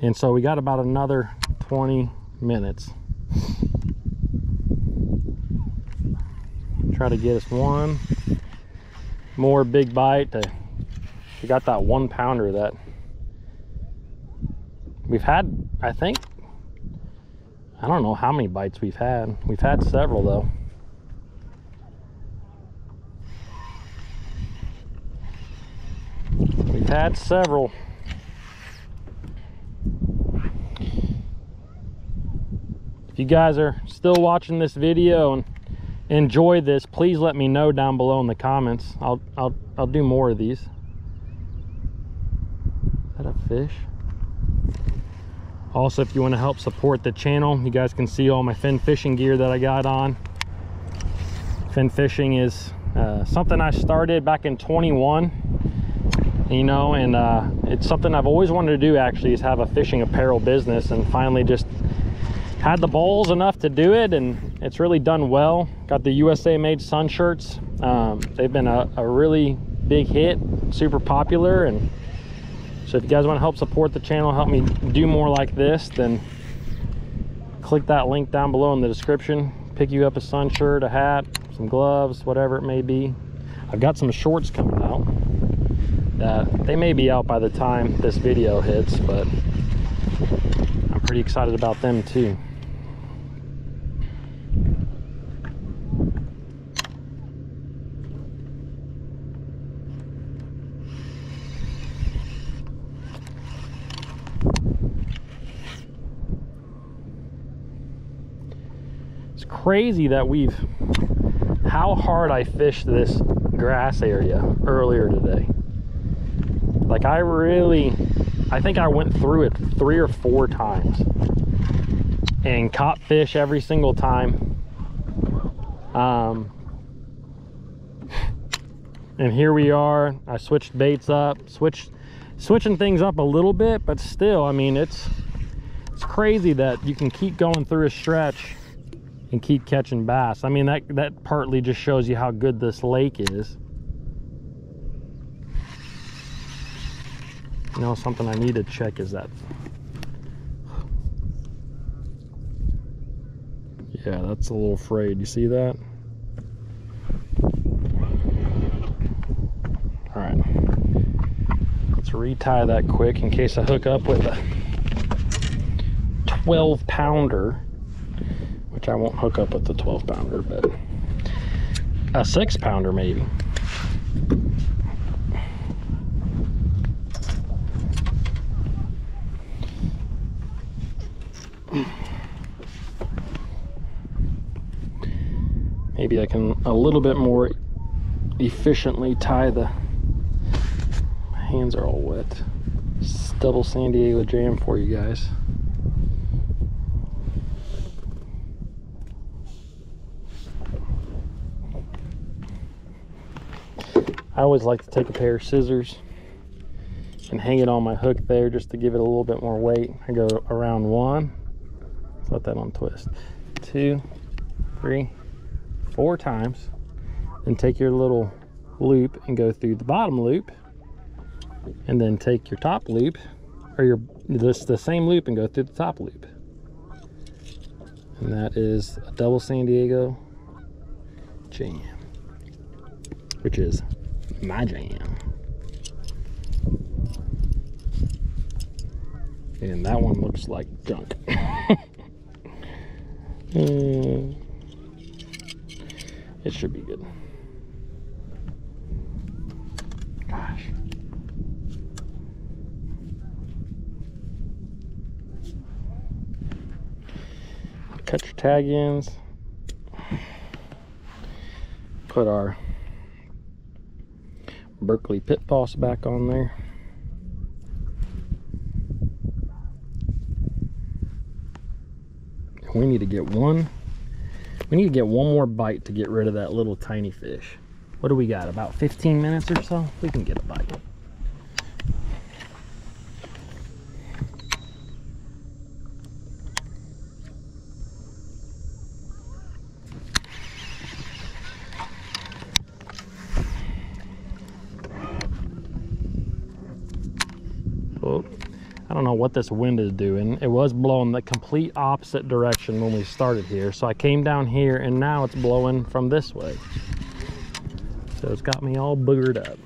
and so we got about another 20 minutes. Try to get us one more big bite. We got that 1 pounder that we've had, I think. I don't know how many bites we've had. We've had several though. We've had several. If you guys are still watching this video and enjoy this, please let me know down below in the comments. I'll do more of these. Is that a fish? Also, if you want to help support the channel, you guys can see all my fin fishing gear that I got on. Fin fishing is something I started back in 21, you know, and it's something I've always wanted to do, actually, is have a fishing apparel business, and finally just had the balls enough to do it, and it's really done well. Got the USA made sun shirts. They've been a really big hit, super popular, and so if you guys want to help support the channel, help me do more like this, then click that link down below in the description. Pick you up a sun shirt, a hat, some gloves, whatever it may be. I've got some shorts coming out that they may be out by the time this video hits, but I'm pretty excited about them too. It's crazy that how hard I fished this grass area earlier today. Like I think I went through it 3 or 4 times and caught fish every single time. And here we are. I switched baits up, switching things up a little bit, but still, I mean, it's crazy that you can keep going through a stretch and keep catching bass. I mean, that partly just shows you how good this lake is. You know, something I need to check is that. Yeah, that's a little frayed. You see that? All right. Let's retie that quick in case I hook up with a 12-pounder, which I won't hook up with the 12-pounder, but a 6-pounder maybe. Maybe I can a little bit more efficiently tie the, my hands are all wet. Double San Diego jam for you guys. I always like to take a pair of scissors and hang it on my hook there just to give it a little bit more weight. I go around 1, let's let that on twist, 2, 3, 4 times, then take your little loop and go through the bottom loop, and then take your top loop, or the same loop, and go through the top loop. And that is a double San Diego jam, which is my jam. And that one looks like junk. It should be good. Gosh. Cut your tag ends. Put our Berkeley pit boss back on there. We need to get one more bite to get rid of that little tiny fish. What do we got, about 15 minutes or so? We can get a bite. Oh, I don't know what this wind is doing. It was blowing the complete opposite direction when we started here. So I came down here and now it's blowing from this way. So it's got me all boogered up.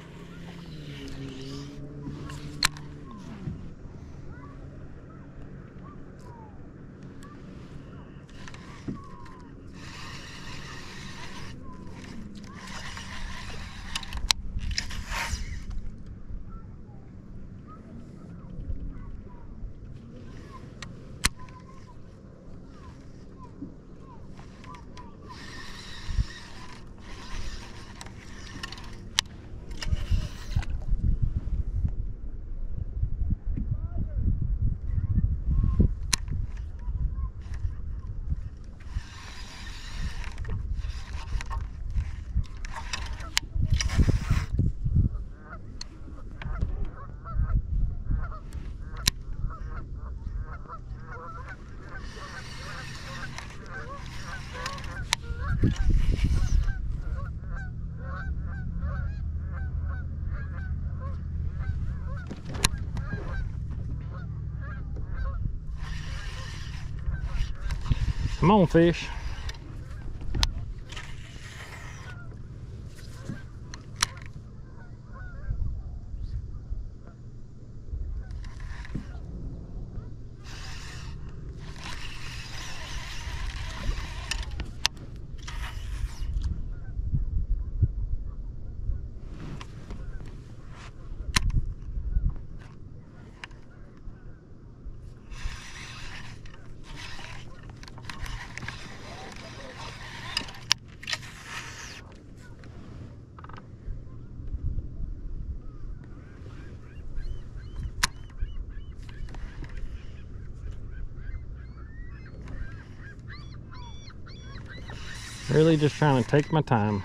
Come on, fish. Really just trying to take my time.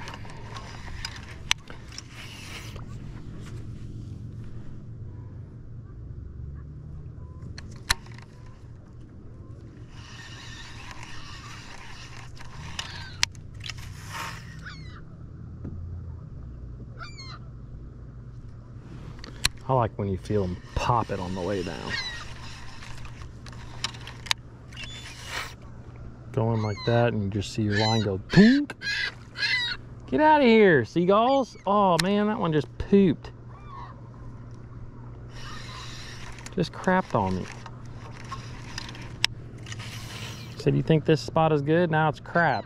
I like when you feel them pop it on the way down. Going like that, and you just see your line go pink. Get out of here, seagulls. Oh man, that one just pooped. Just crapped on me. Said, you think this spot is good? Now it's crap.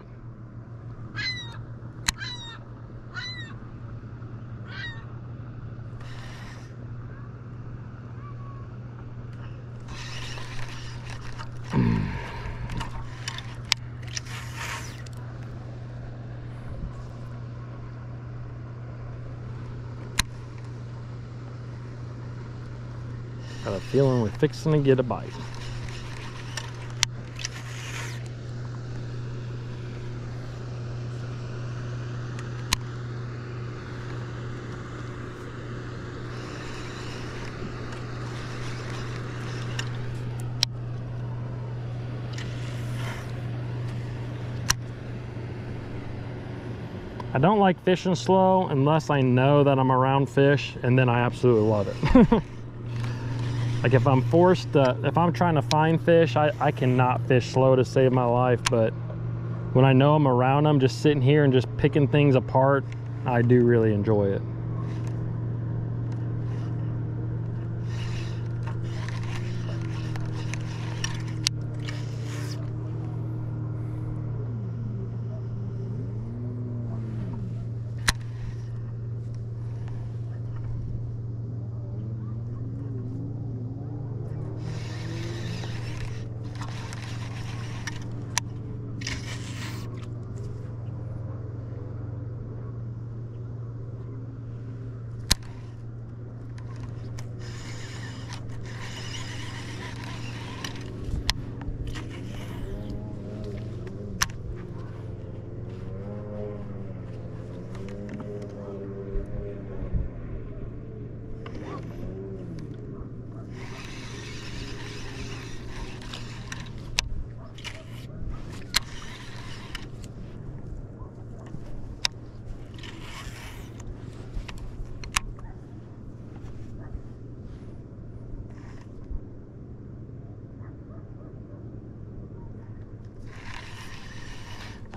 Got a feeling we're fixing to get a bite. I don't like fishing slow unless I know that I'm around fish, and then I absolutely love it. Like if I'm forced, if I'm trying to find fish, I cannot fish slow to save my life, but when I know I'm around them, just sitting here and just picking things apart, I do really enjoy it.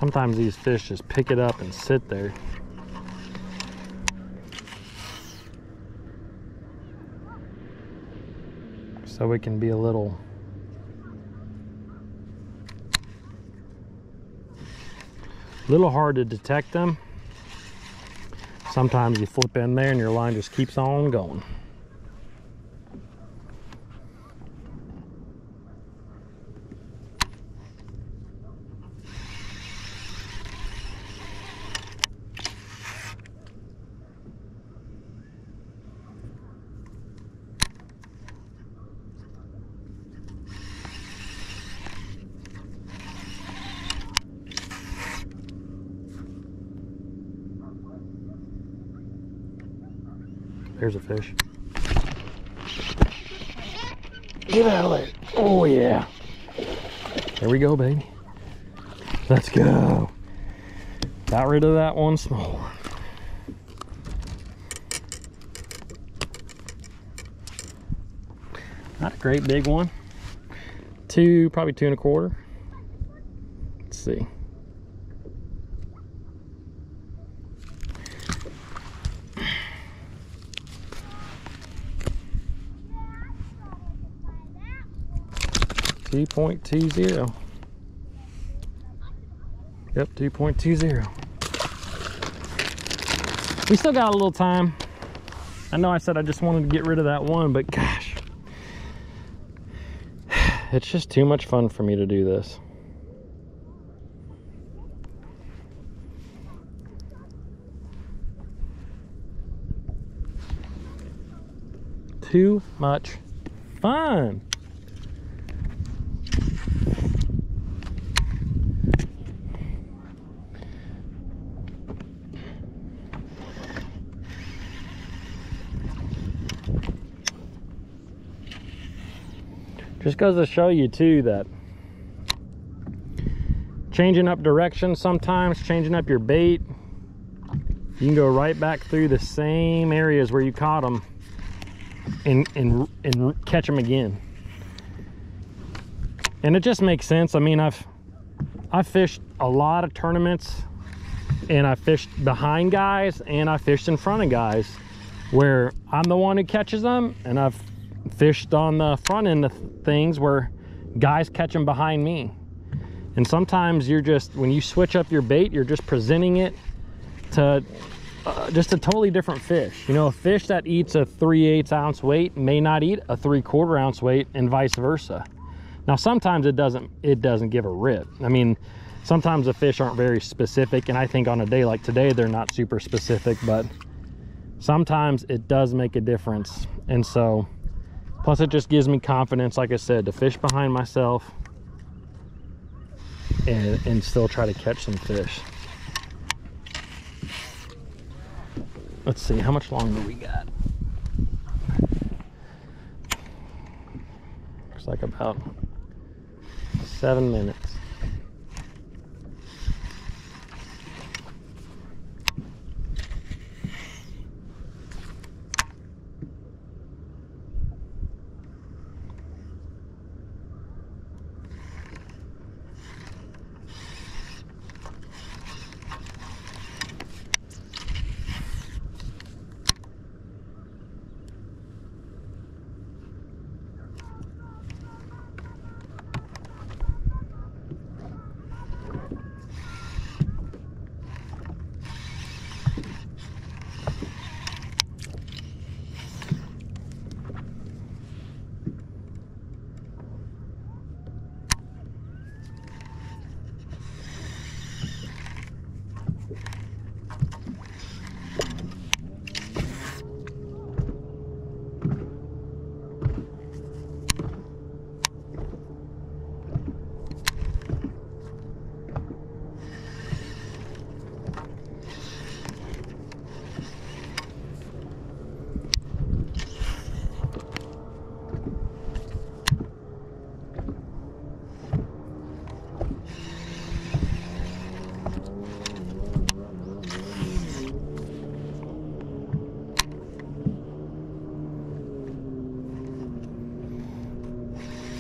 Sometimes these fish just pick it up and sit there. So it can be a little hard to detect them. Sometimes you flip in there and your line just keeps on going. There's a fish. Get out of there. Oh yeah. There we go, baby. Let's go. Got rid of that one small one. Not a great big one. Probably 2 1/4. Let's see. .20. Yep, 2.20. We still got a little time. I know I said I just wanted to get rid of that one, but gosh, it's just too much fun for me to do this. Too much fun. Just goes to show you too that changing up direction sometimes, changing up your bait, you can go right back through the same areas where you caught them and catch them again. And it just makes sense. I mean, I've fished a lot of tournaments, and I fished behind guys and I fished in front of guys where I'm the one who catches them, and I've fished on the front end of things where guys catch them behind me. And sometimes you're just, when you switch up your bait, you're just presenting it to just a totally different fish. You know, a fish that eats a 3/8 ounce weight may not eat a 3/4 ounce weight, and vice versa. Now sometimes it doesn't give a rip. I mean, sometimes the fish aren't very specific, and I think on a day like today they're not super specific, but sometimes it does make a difference. And so, plus it just gives me confidence, like I said, to fish behind myself and still try to catch some fish. Let's see, how much longer we got? Looks like about 7 minutes.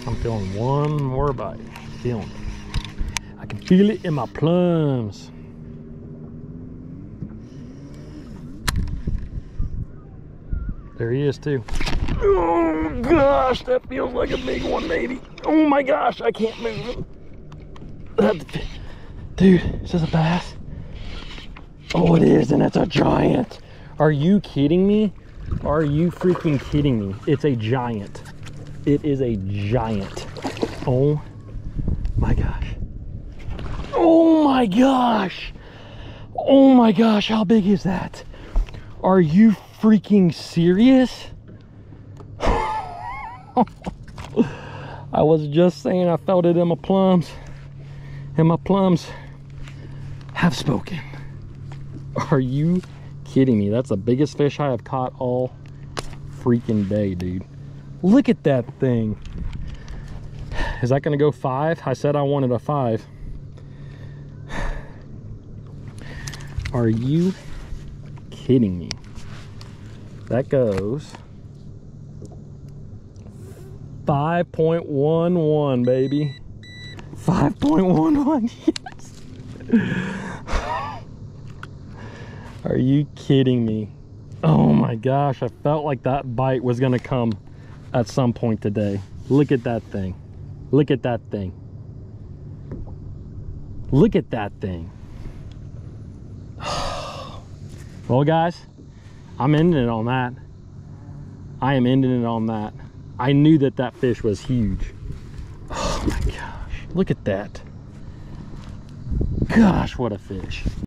I'm feeling one more bite. Feeling it. I can feel it in my plums. There he is too. Oh gosh, that feels like a big one, maybe. Oh my gosh, I can't move him. Dude, is this a bass? Oh, it is, and it's a giant. Are you kidding me? Are you freaking kidding me? It's a giant. It is a giant. Oh my gosh. Oh my gosh. Oh my gosh, how big is that? Are you freaking serious? I was just saying I felt it in my plums. And my plums have spoken. Are you kidding me? That's the biggest fish I have caught all freaking day, dude. Look at that thing. Is that gonna go 5? I said I wanted a 5. Are you kidding me? That goes 5.11, baby. 5.11, yes. Are you kidding me? Oh my gosh, I felt like that bite was gonna come at some point today. Look at that thing. Look at that thing. Look at that thing. Well guys, I'm ending it on that. I am ending it on that. I knew that that fish was huge. Oh my gosh, look at that. Gosh, what a fish.